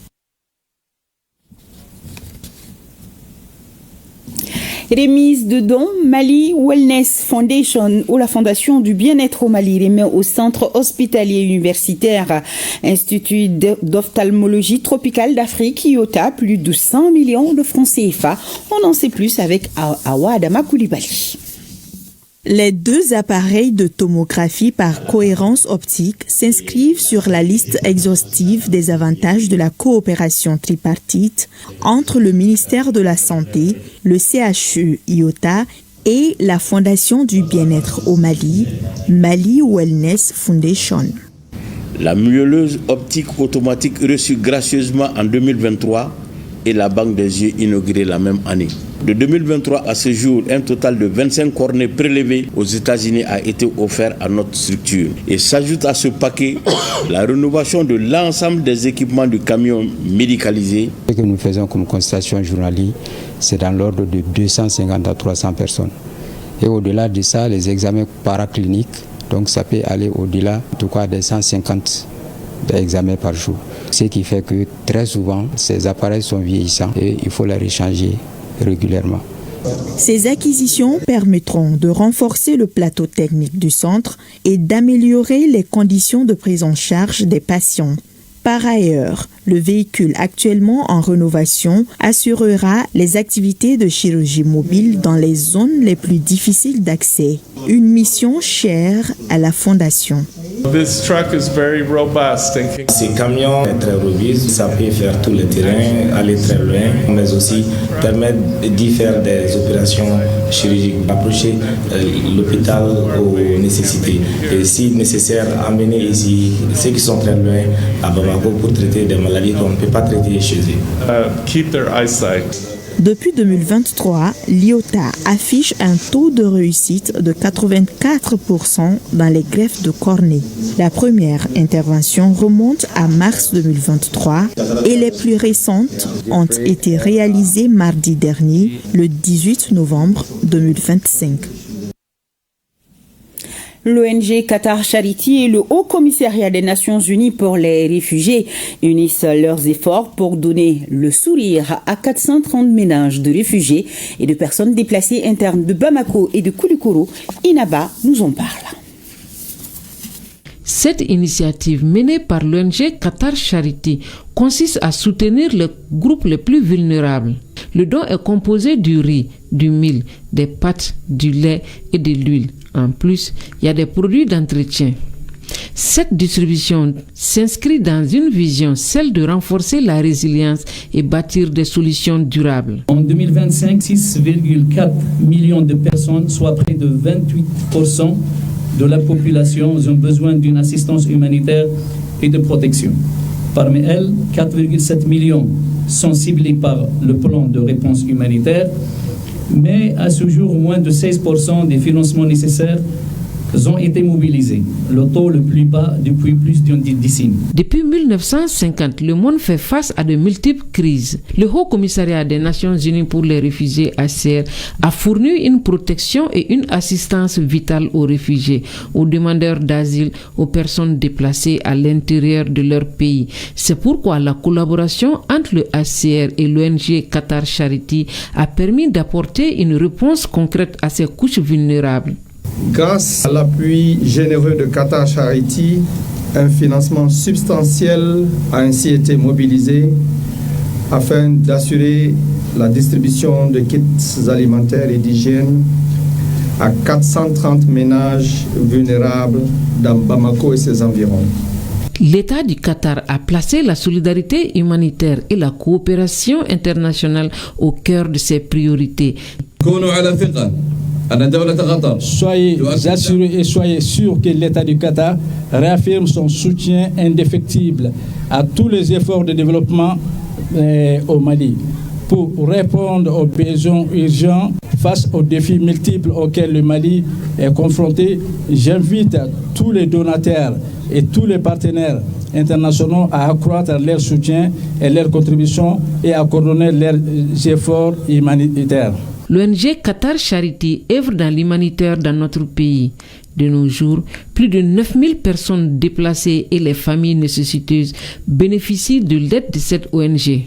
Remise de dons, Mali Wellness Foundation ou la Fondation du bien-être au Mali remet au Centre hospitalier universitaire Institut d'ophtalmologie tropicale d'Afrique, IOTA, plus de 100 millions de francs CFA. On en sait plus avec Awa Adama Koulibaly. Les deux appareils de tomographie par cohérence optique s'inscrivent sur la liste exhaustive des avantages de la coopération tripartite entre le ministère de la Santé, le CHU IOTA et la Fondation du bien-être au Mali, Mali Wellness Foundation. La mielleuse optique automatique reçue gracieusement en 2023 et la Banque des yeux inaugurée la même année. De 2023 à ce jour, un total de 25 cornets prélevés aux États-Unis a été offert à notre structure. Et s'ajoute à ce paquet la rénovation de l'ensemble des équipements du camion médicalisé. Ce que nous faisons comme constatation journalière, c'est dans l'ordre de 250 à 300 personnes. Et au-delà de ça, les examens paracliniques, donc ça peut aller au-delà en tout cas des 150 examens par jour. Ce qui fait que très souvent, ces appareils sont vieillissants et il faut les rechanger régulièrement. Ces acquisitions permettront de renforcer le plateau technique du centre et d'améliorer les conditions de prise en charge des patients. Par ailleurs, le véhicule actuellement en rénovation assurera les activités de chirurgie mobile dans les zones les plus difficiles d'accès. Une mission chère à la Fondation. Ce camion est très robuste, ça peut faire tout le terrain, aller très loin, mais aussi permettre d'y faire des opérations chirurgicales, approcher l'hôpital aux nécessités. Et si nécessaire, amener ici ceux qui sont très loin à Bamako pour traiter des maladies qu'on ne peut pas traiter chez eux. Keep their eyesight. Depuis 2023, l'IOTA affiche un taux de réussite de 84% dans les greffes de cornée. La première intervention remonte à mars 2023 et les plus récentes ont été réalisées mardi dernier, le 18 novembre 2025. L'ONG Qatar Charity et le Haut Commissariat des Nations Unies pour les réfugiés unissent leurs efforts pour donner le sourire à 430 ménages de réfugiés et de personnes déplacées internes de Bamako et de Koulikoro. Inaba nous en parle. Cette initiative menée par l'ONG Qatar Charity consiste à soutenir les groupes les plus vulnérables. Le don est composé du riz, du mil, des pâtes, du lait et de l'huile. En plus, il y a des produits d'entretien. Cette distribution s'inscrit dans une vision, celle de renforcer la résilience et bâtir des solutions durables. En 2025, 6,4 millions de personnes, soit près de 28% de la population, ont besoin d'une assistance humanitaire et de protection. Parmi elles, 4,7 millions sont ciblés par le plan de réponse humanitaire, mais à ce jour, moins de 16% des financements nécessaires ont été mobilisés, le taux le plus bas depuis plus d'une décennie. Depuis 1950, le monde fait face à de multiples crises. Le Haut Commissariat des Nations Unies pour les réfugiés, HCR, a fourni une protection et une assistance vitale aux réfugiés, aux demandeurs d'asile, aux personnes déplacées à l'intérieur de leur pays. C'est pourquoi la collaboration entre le HCR et l'ONG Qatar Charity a permis d'apporter une réponse concrète à ces couches vulnérables. Grâce à l'appui généreux de Qatar Charity, un financement substantiel a ainsi été mobilisé afin d'assurer la distribution de kits alimentaires et d'hygiène à 430 ménages vulnérables dans Bamako et ses environs. L'État du Qatar a placé la solidarité humanitaire et la coopération internationale au cœur de ses priorités. Soyez assurés et soyez sûrs que l'État du Qatar réaffirme son soutien indéfectible à tous les efforts de développement au Mali pour répondre aux besoins urgents face aux défis multiples auxquels le Mali est confronté. J'invite tous les donataires et tous les partenaires internationaux à accroître leur soutien et leur contribution et à coordonner leurs efforts humanitaires. L'ONG Qatar Charity œuvre dans l'humanitaire dans notre pays. De nos jours, plus de 9000 personnes déplacées et les familles nécessiteuses bénéficient de l'aide de cette ONG.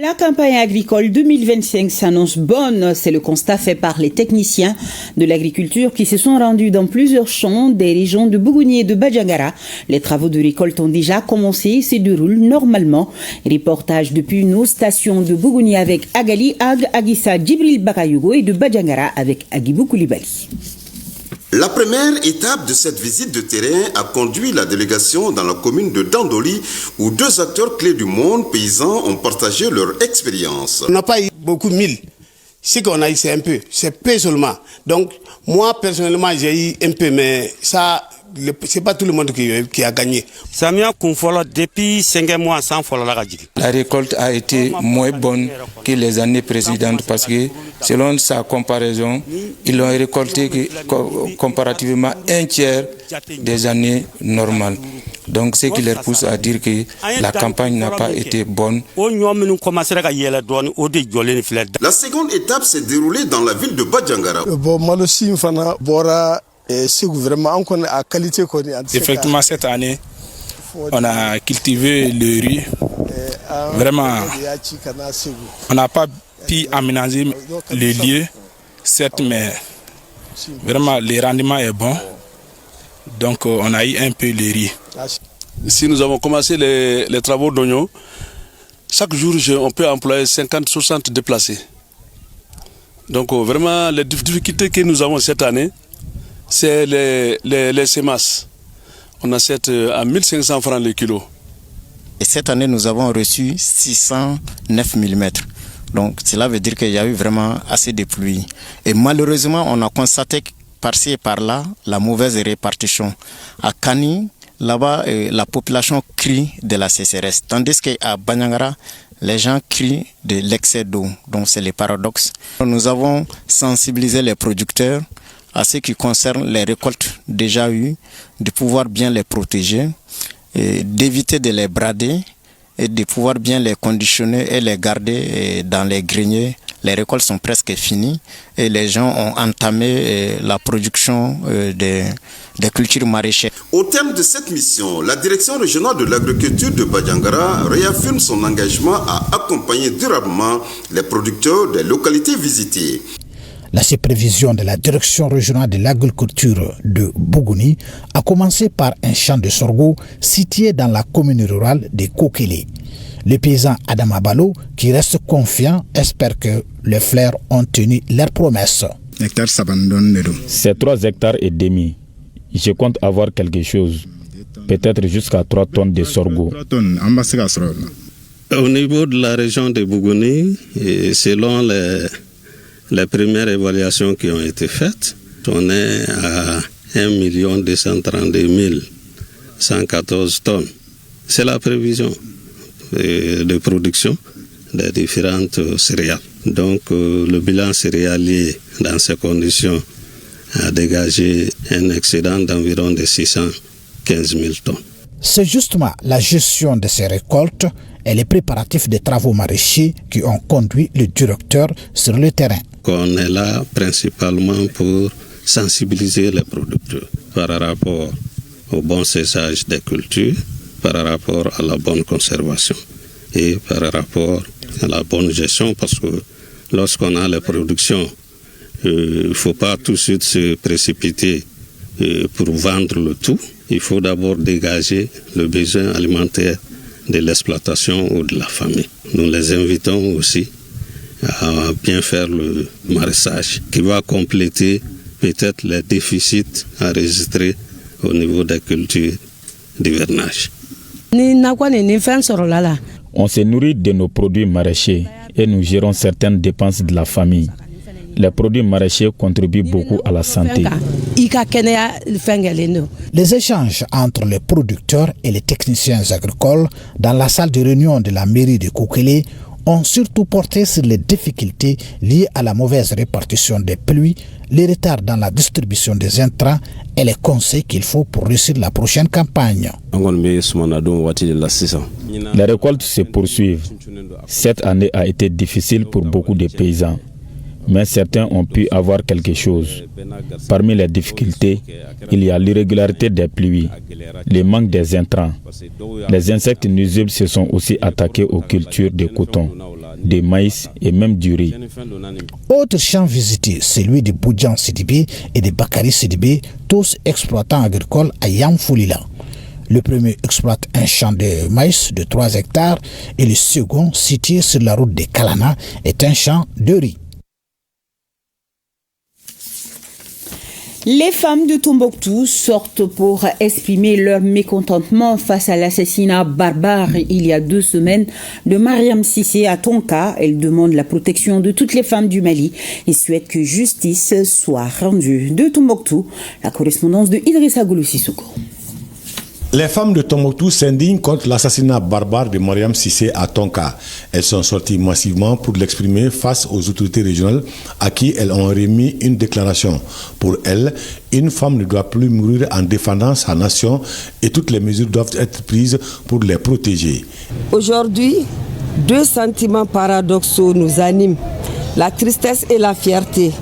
La campagne agricole 2025 s'annonce bonne, c'est le constat fait par les techniciens de l'agriculture qui se sont rendus dans plusieurs champs des régions de Bougouni et de Badjangara. Les travaux de récolte ont déjà commencé et se déroulent normalement. Reportage depuis nos stations de Bougouni avec Agali Ag, Agissa Djibril Bakayugo et de Badjangara avec Agibou Koulibaly. La première étape de cette visite de terrain a conduit la délégation dans la commune de Dandoli où deux acteurs clés du monde paysan ont partagé leur expérience. On n'a pas eu beaucoup de mille. Ce qu'on a eu, c'est un peu. C'est peu seulement. Donc, moi, personnellement, j'ai eu un peu, mais ça, c'est pas tout le monde qui a gagné. Depuis 5 mois sans la récolte a été moins bonne que les années précédentes parce que selon sa comparaison, ils ont récolté comparativement un tiers des années normales. Donc ce qui leur pousse à dire que la campagne n'a pas été bonne. La seconde étape s'est déroulée dans la ville de Badjangara. Effectivement, cette année, on a cultivé le riz. Vraiment, on n'a pas pu aménager le lieu, certes, mais vraiment, le rendement est bon. Donc, on a eu un peu le riz. Si nous avons commencé les travaux d'oignons, chaque jour, on peut employer 50-60 déplacés. Donc, vraiment, les difficultés que nous avons cette année, c'est les semences. On achète à 1500 francs le kilo. Et cette année, nous avons reçu 609 mm. Donc, cela veut dire qu'il y a eu vraiment assez de pluie. Et malheureusement, on a constaté par-ci et par-là la mauvaise répartition. À Kani, là-bas, la population crie de la sécheresse. Tandis qu'à Banyangara, les gens crient de l'excès d'eau. Donc, c'est le paradoxe. Nous avons sensibilisé les producteurs à ce qui concerne les récoltes déjà eues, de pouvoir bien les protéger, d'éviter de les brader et de pouvoir bien les conditionner et les garder dans les greniers. Les récoltes sont presque finies et les gens ont entamé la production des cultures maraîchères. Au terme de cette mission, la direction régionale de l'agriculture de Badjangara réaffirme son engagement à accompagner durablement les producteurs des localités visitées. La supervision de la direction régionale de l'agriculture de Bougouni a commencé par un champ de sorgho situé dans la commune rurale de Kokele. Le paysan Adam Abalo, qui reste confiant, espère que les fleurs ont tenu leurs promesses. C'est 3 hectares et demi. Je compte avoir quelque chose, peut-être jusqu'à 3 tonnes de sorgho. Au niveau de la région de Bougouni, selon les premières évaluations qui ont été faites, on est à 1 232 114 tonnes. c'est la prévision de production des différentes céréales. Donc le bilan céréalier dans ces conditions a dégagé un excédent d'environ de 615 000 tonnes. C'est justement la gestion de ces récoltes et les préparatifs des travaux maraîchers qui ont conduit le directeur sur le terrain. On est là principalement pour sensibiliser les producteurs par rapport au bon séchage des cultures, par rapport à la bonne conservation et par rapport à la bonne gestion, parce que lorsqu'on a les productions, il ne faut pas tout de suite se précipiter pour vendre le tout. Il faut d'abord dégager le besoin alimentaire de l'exploitation ou de la famille. Nous les invitons aussi à bien faire le maraîchage qui va compléter peut-être les déficits enregistrés au niveau des cultures d'hivernage. On se nourrit de nos produits maraîchers et nous gérons certaines dépenses de la famille. Les produits maraîchers contribuent beaucoup à la santé. Les échanges entre les producteurs et les techniciens agricoles dans la salle de réunion de la mairie de Kokélé ont surtout porté sur les difficultés liées à la mauvaise répartition des pluies, les retards dans la distribution des intrants et les conseils qu'il faut pour réussir la prochaine campagne. Les récoltes se poursuivent. Cette année a été difficile pour beaucoup de paysans, mais certains ont pu avoir quelque chose. Parmi les difficultés, il y a l'irrégularité des pluies, le manque des intrants. Les insectes nuisibles se sont aussi attaqués aux cultures de coton, de maïs et même du riz. Autre champ visité, celui de Boudjan Sidibé et de Bakari Sidibé, tous exploitants agricoles à Yamfoulila. Le premier exploite un champ de maïs de 3 hectares et le second, situé sur la route de Kalana, est un champ de riz. Les femmes de Tombouctou sortent pour exprimer leur mécontentement face à l'assassinat barbare il y a 2 semaines de Mariam Cissé à Tonka. Elles demandent la protection de toutes les femmes du Mali et souhaitent que justice soit rendue. De Tombouctou, la correspondance de Idrissa Goulou Sissoko. Les femmes de Tombouctou s'indignent contre l'assassinat barbare de Mariam Cissé à Tonka. Elles sont sorties massivement pour l'exprimer face aux autorités régionales à qui elles ont remis une déclaration. Pour elles, une femme ne doit plus mourir en défendant sa nation et toutes les mesures doivent être prises pour les protéger. Aujourd'hui, 2 sentiments paradoxaux nous animent, la tristesse et la fierté.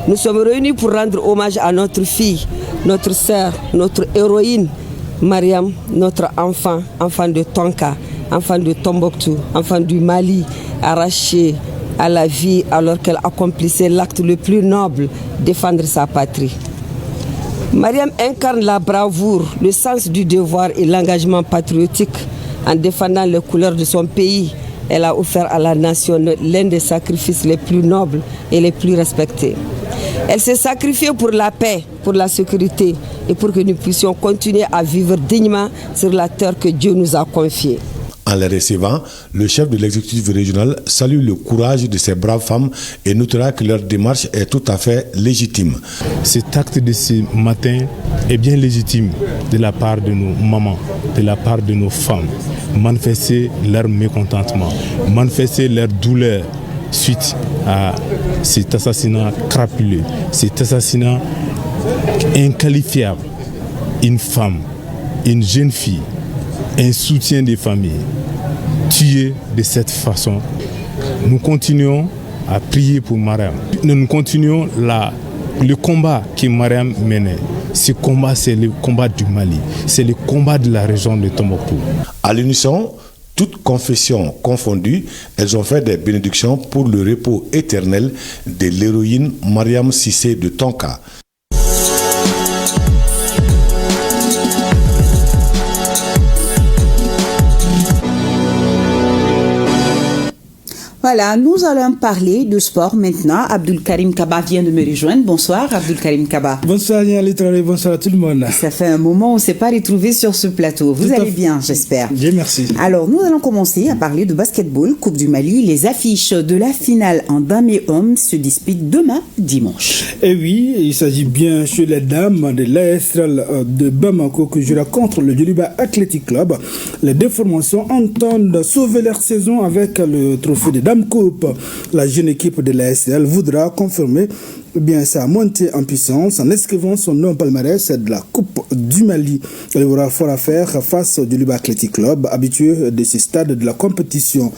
Nous sommes réunis pour rendre hommage à notre fille, notre sœur, notre héroïne, Mariam, notre enfant, enfant de Tonka, enfant de Tombouctou, enfant du Mali, arrachée à la vie alors qu'elle accomplissait l'acte le plus noble, défendre sa patrie. Mariam incarne la bravoure, le sens du devoir et l'engagement patriotique en défendant les couleurs de son pays. Elle a offert à la nation l'un des sacrifices les plus nobles et les plus respectés. Elle s'est sacrifiée pour la paix, pour la sécurité et pour que nous puissions continuer à vivre dignement sur la terre que Dieu nous a confiée. En les recevant, le chef de l'exécutif régional salue le courage de ces braves femmes et notera que leur démarche est tout à fait légitime. Cet acte de ce matin est bien légitime de la part de nos mamans, de la part de nos femmes. Manifester leur mécontentement, manifester leur douleur suite à cet assassinat crapuleux, cet assassinat inqualifiable. Une femme, une jeune fille, un soutien des familles, tuée de cette façon. Nous continuons à prier pour Mariam. Nous continuons le combat que Mariam menait. Ce combat, c'est le combat du Mali. C'est le combat de la région de Tombouctou. À l'unisson, toutes confessions confondues, elles ont fait des bénédictions pour le repos éternel de l'héroïne Mariam Cissé de Tonka. Voilà, nous allons parler de sport maintenant. Abdul Karim Kaba vient de me rejoindre. Bonsoir Abdul Karim Kaba. Bonsoir Yann Traoré, bonsoir à tout le monde. Ça fait un moment, on ne s'est pas retrouvés sur ce plateau. Vous allez bien, j'espère. Bien, merci. Alors, nous allons commencer à parler de basketball, Coupe du Mali. Les affiches de la finale en dames et hommes se disputent demain, dimanche. Et oui, il s'agit bien chez les dames de l'ASL de Bamako que jouera contre le Djoliba Athletic Club. Les deux formations entendent sauver leur saison avec le trophée de Dame Coupe. La jeune équipe de l'ASL voudra confirmer sa montée en puissance en inscrivant son nom au palmarès de la Coupe du Mali. Elle aura fort à faire face au Djoliba Athletic Club, habitué de ces stades de la compétition.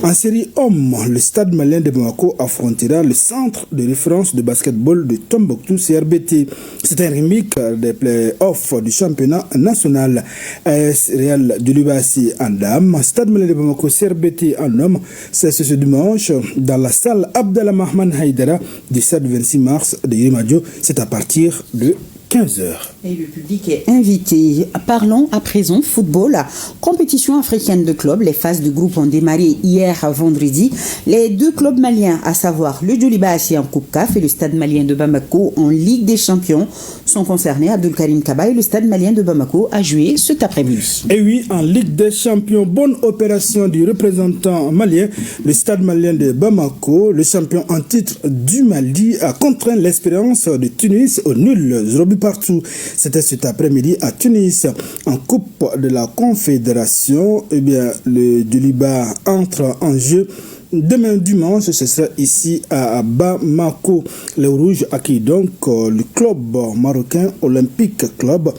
En série homme, le stade malien de Bamako affrontera le centre de référence de basketball de Tombouctou CRBT. C'est un remake des play-offs du championnat national. AS Real Djoliba en dames, stade malien de Bamako CRBT en homme. C'est ce dimanche dans la salle Abdallah Mahman Haïdara du stade 26 mars de Yirimadio. C'est à partir de 15h. Et le public est invité. Parlons à présent football. Compétition africaine de clubs. Les phases de groupe ont démarré hier vendredi. Les deux clubs maliens, à savoir le Djoliba en Coupe CAF et le Stade malien de Bamako en Ligue des Champions, sont concernés. Abdul Karim Kaba et le Stade malien de Bamako a joué cet après-midi. Et oui, en Ligue des Champions, bonne opération du représentant malien. Le Stade malien de Bamako, le champion en titre du Mali, a contraint l'expérience de Tunis au nul. Partout. C'était cet après-midi à Tunis. En Coupe de la Confédération, le Djoliba entre en jeu. Demain dimanche, ce sera ici à Bamako. Les Rouges accueillent donc le club marocain Olympique Club.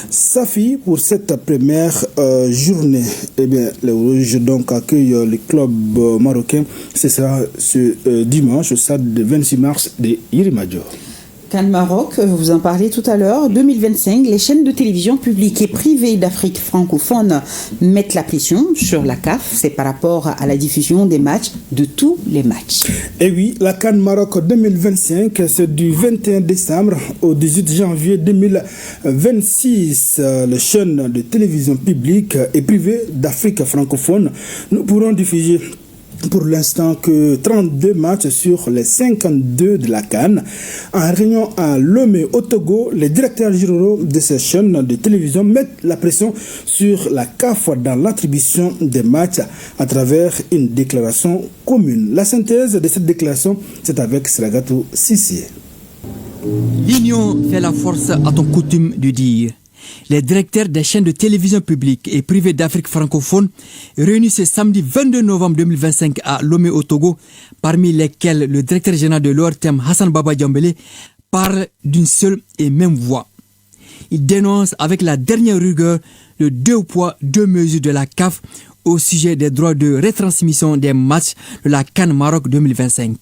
Safi pour cette première journée. Les Rouges donc accueillent le club marocain. Ce sera ce dimanche au stade de 26 mars de Yirimadio. CAN Maroc, vous en parlez tout à l'heure, 2025, les chaînes de télévision publiques et privées d'Afrique francophone mettent la pression sur la CAF. C'est par rapport à la diffusion des matchs, de tous les matchs. Et oui, la CAN Maroc 2025, c'est du 21 décembre au 18 janvier 2026. Les chaînes de télévision publiques et privées d'Afrique francophone, nous pourrons diffuser pour l'instant que 32 matchs sur les 52 de la CAN. En réunion à Lomé au Togo, les directeurs généraux de ces chaînes de télévision mettent la pression sur la CAF dans l'attribution des matchs à travers une déclaration commune. La synthèse de cette déclaration, c'est avec Sragatou Sissi. L'union fait la force, à ton coutume de dire. Les directeurs des chaînes de télévision publiques et privées d'Afrique francophone réunis ce samedi 22 novembre 2025 à Lomé au Togo, parmi lesquels le directeur général de l'ORTM Hassan Baba Diambélé parle d'une seule et même voix. Il dénonce avec la dernière rigueur le 2 poids 2 mesures de la CAF au sujet des droits de retransmission des matchs de la CAN Maroc 2025.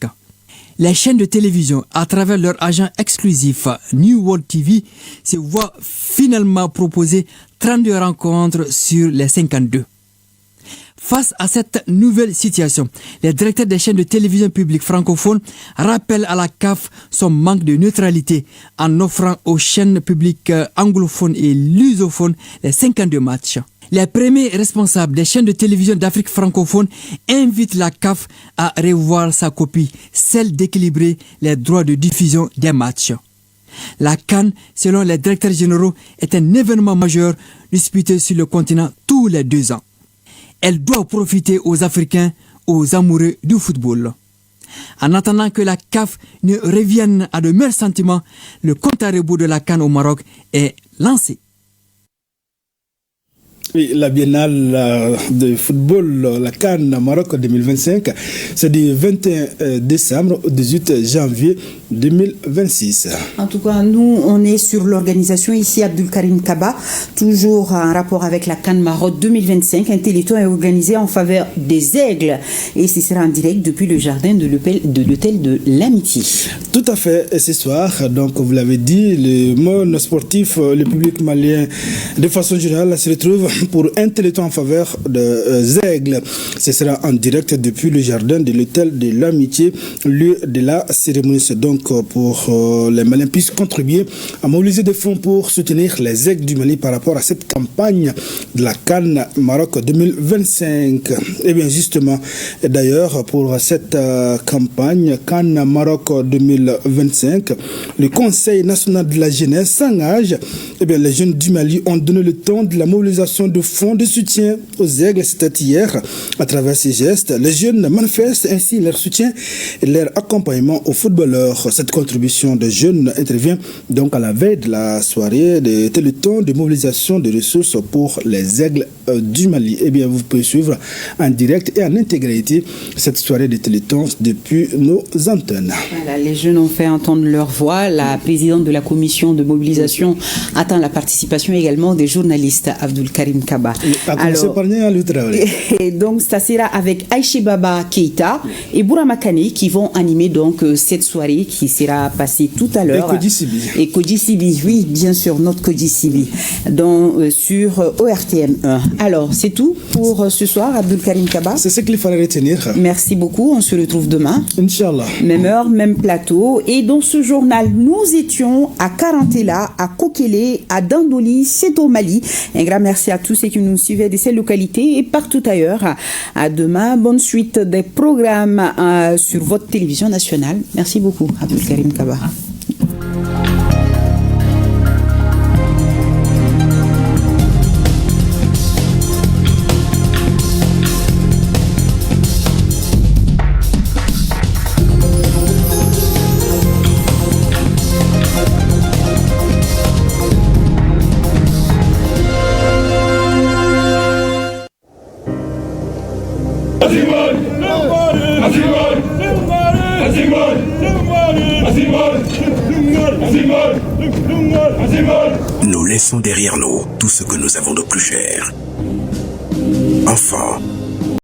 Les chaînes de télévision, à travers leur agent exclusif New World TV, se voient finalement proposer 32 rencontres sur les 52. Face à cette nouvelle situation, les directeurs des chaînes de télévision publiques francophones rappellent à la CAF son manque de neutralité en offrant aux chaînes publiques anglophones et lusophones les 52 matchs. Les premiers responsables des chaînes de télévision d'Afrique francophone invitent la CAF à revoir sa copie, celle d'équilibrer les droits de diffusion des matchs. La CAN, selon les directeurs généraux, est un événement majeur disputé sur le continent tous les 2 ans. Elle doit profiter aux Africains, aux amoureux du football. En attendant que la CAF ne revienne à de meilleurs sentiments, le compte à rebours de la CAN au Maroc est lancé. Oui, la biennale de football, la CAN Maroc 2025, c'est du 21 décembre au 18 janvier 2026. En tout cas, nous, on est sur l'organisation ici, Abdul Karim Kaba, toujours en rapport avec la CAN Maroc 2025. Un téléthon est organisé en faveur des Aigles et ce sera en direct depuis le jardin de l'hôtel de l'Amitié. Tout à fait, et ce soir, donc vous l'avez dit, le monde sportif, le public malien, de façon générale, se retrouve pour un téléthon en faveur des Aigles. Ce sera en direct depuis le jardin de l'hôtel de l'Amitié, lieu de la cérémonie. C'est donc donc pour les Maliens puissent contribuer à mobiliser des fonds pour soutenir les aigles du Mali par rapport à cette campagne de la CAN Maroc 2025. Et bien justement, d'ailleurs, pour cette campagne CAN Maroc 2025, le Conseil national de la jeunesse s'engage. Eh bien, les jeunes du Mali ont donné le temps de la mobilisation de fonds de soutien aux aigles. C'était hier. À travers ces gestes, les jeunes manifestent ainsi leur soutien et leur accompagnement aux footballeurs. Cette contribution des jeunes intervient donc à la veille de la soirée de Téléthon de mobilisation de ressources pour les aigles du Mali. Eh bien, vous pouvez suivre en direct et en intégralité cette soirée de Téléthon depuis nos antennes. Voilà, les jeunes ont fait entendre leur voix. La présidente de la commission de mobilisation attend la participation également des journalistes, Abdul Karim Kaba. Et donc, ça sera avec Aïché Baba Keïta et Bourama Kane qui vont animer donc cette soirée qui sera passée tout à l'heure. Et Koji Sibi, oui, bien sûr, notre Koji Sibi, sur ORTM 1. Alors, c'est tout pour ce soir, Abdul Karim Kaba. C'est ce qu'il fallait retenir. Merci beaucoup, on se retrouve demain. Inch'Allah. Même heure, même plateau. Et dans ce journal, nous étions à Karantela, à Kokele, à Dandoli, c'est au Mali. Un grand merci à tous ceux qui nous suivaient de ces localités et partout ailleurs. À demain, bonne suite des programmes sur votre télévision nationale. Merci beaucoup, Abdul Karim Kaba. Nous laissons derrière nous tout ce que nous avons de plus cher. Enfants,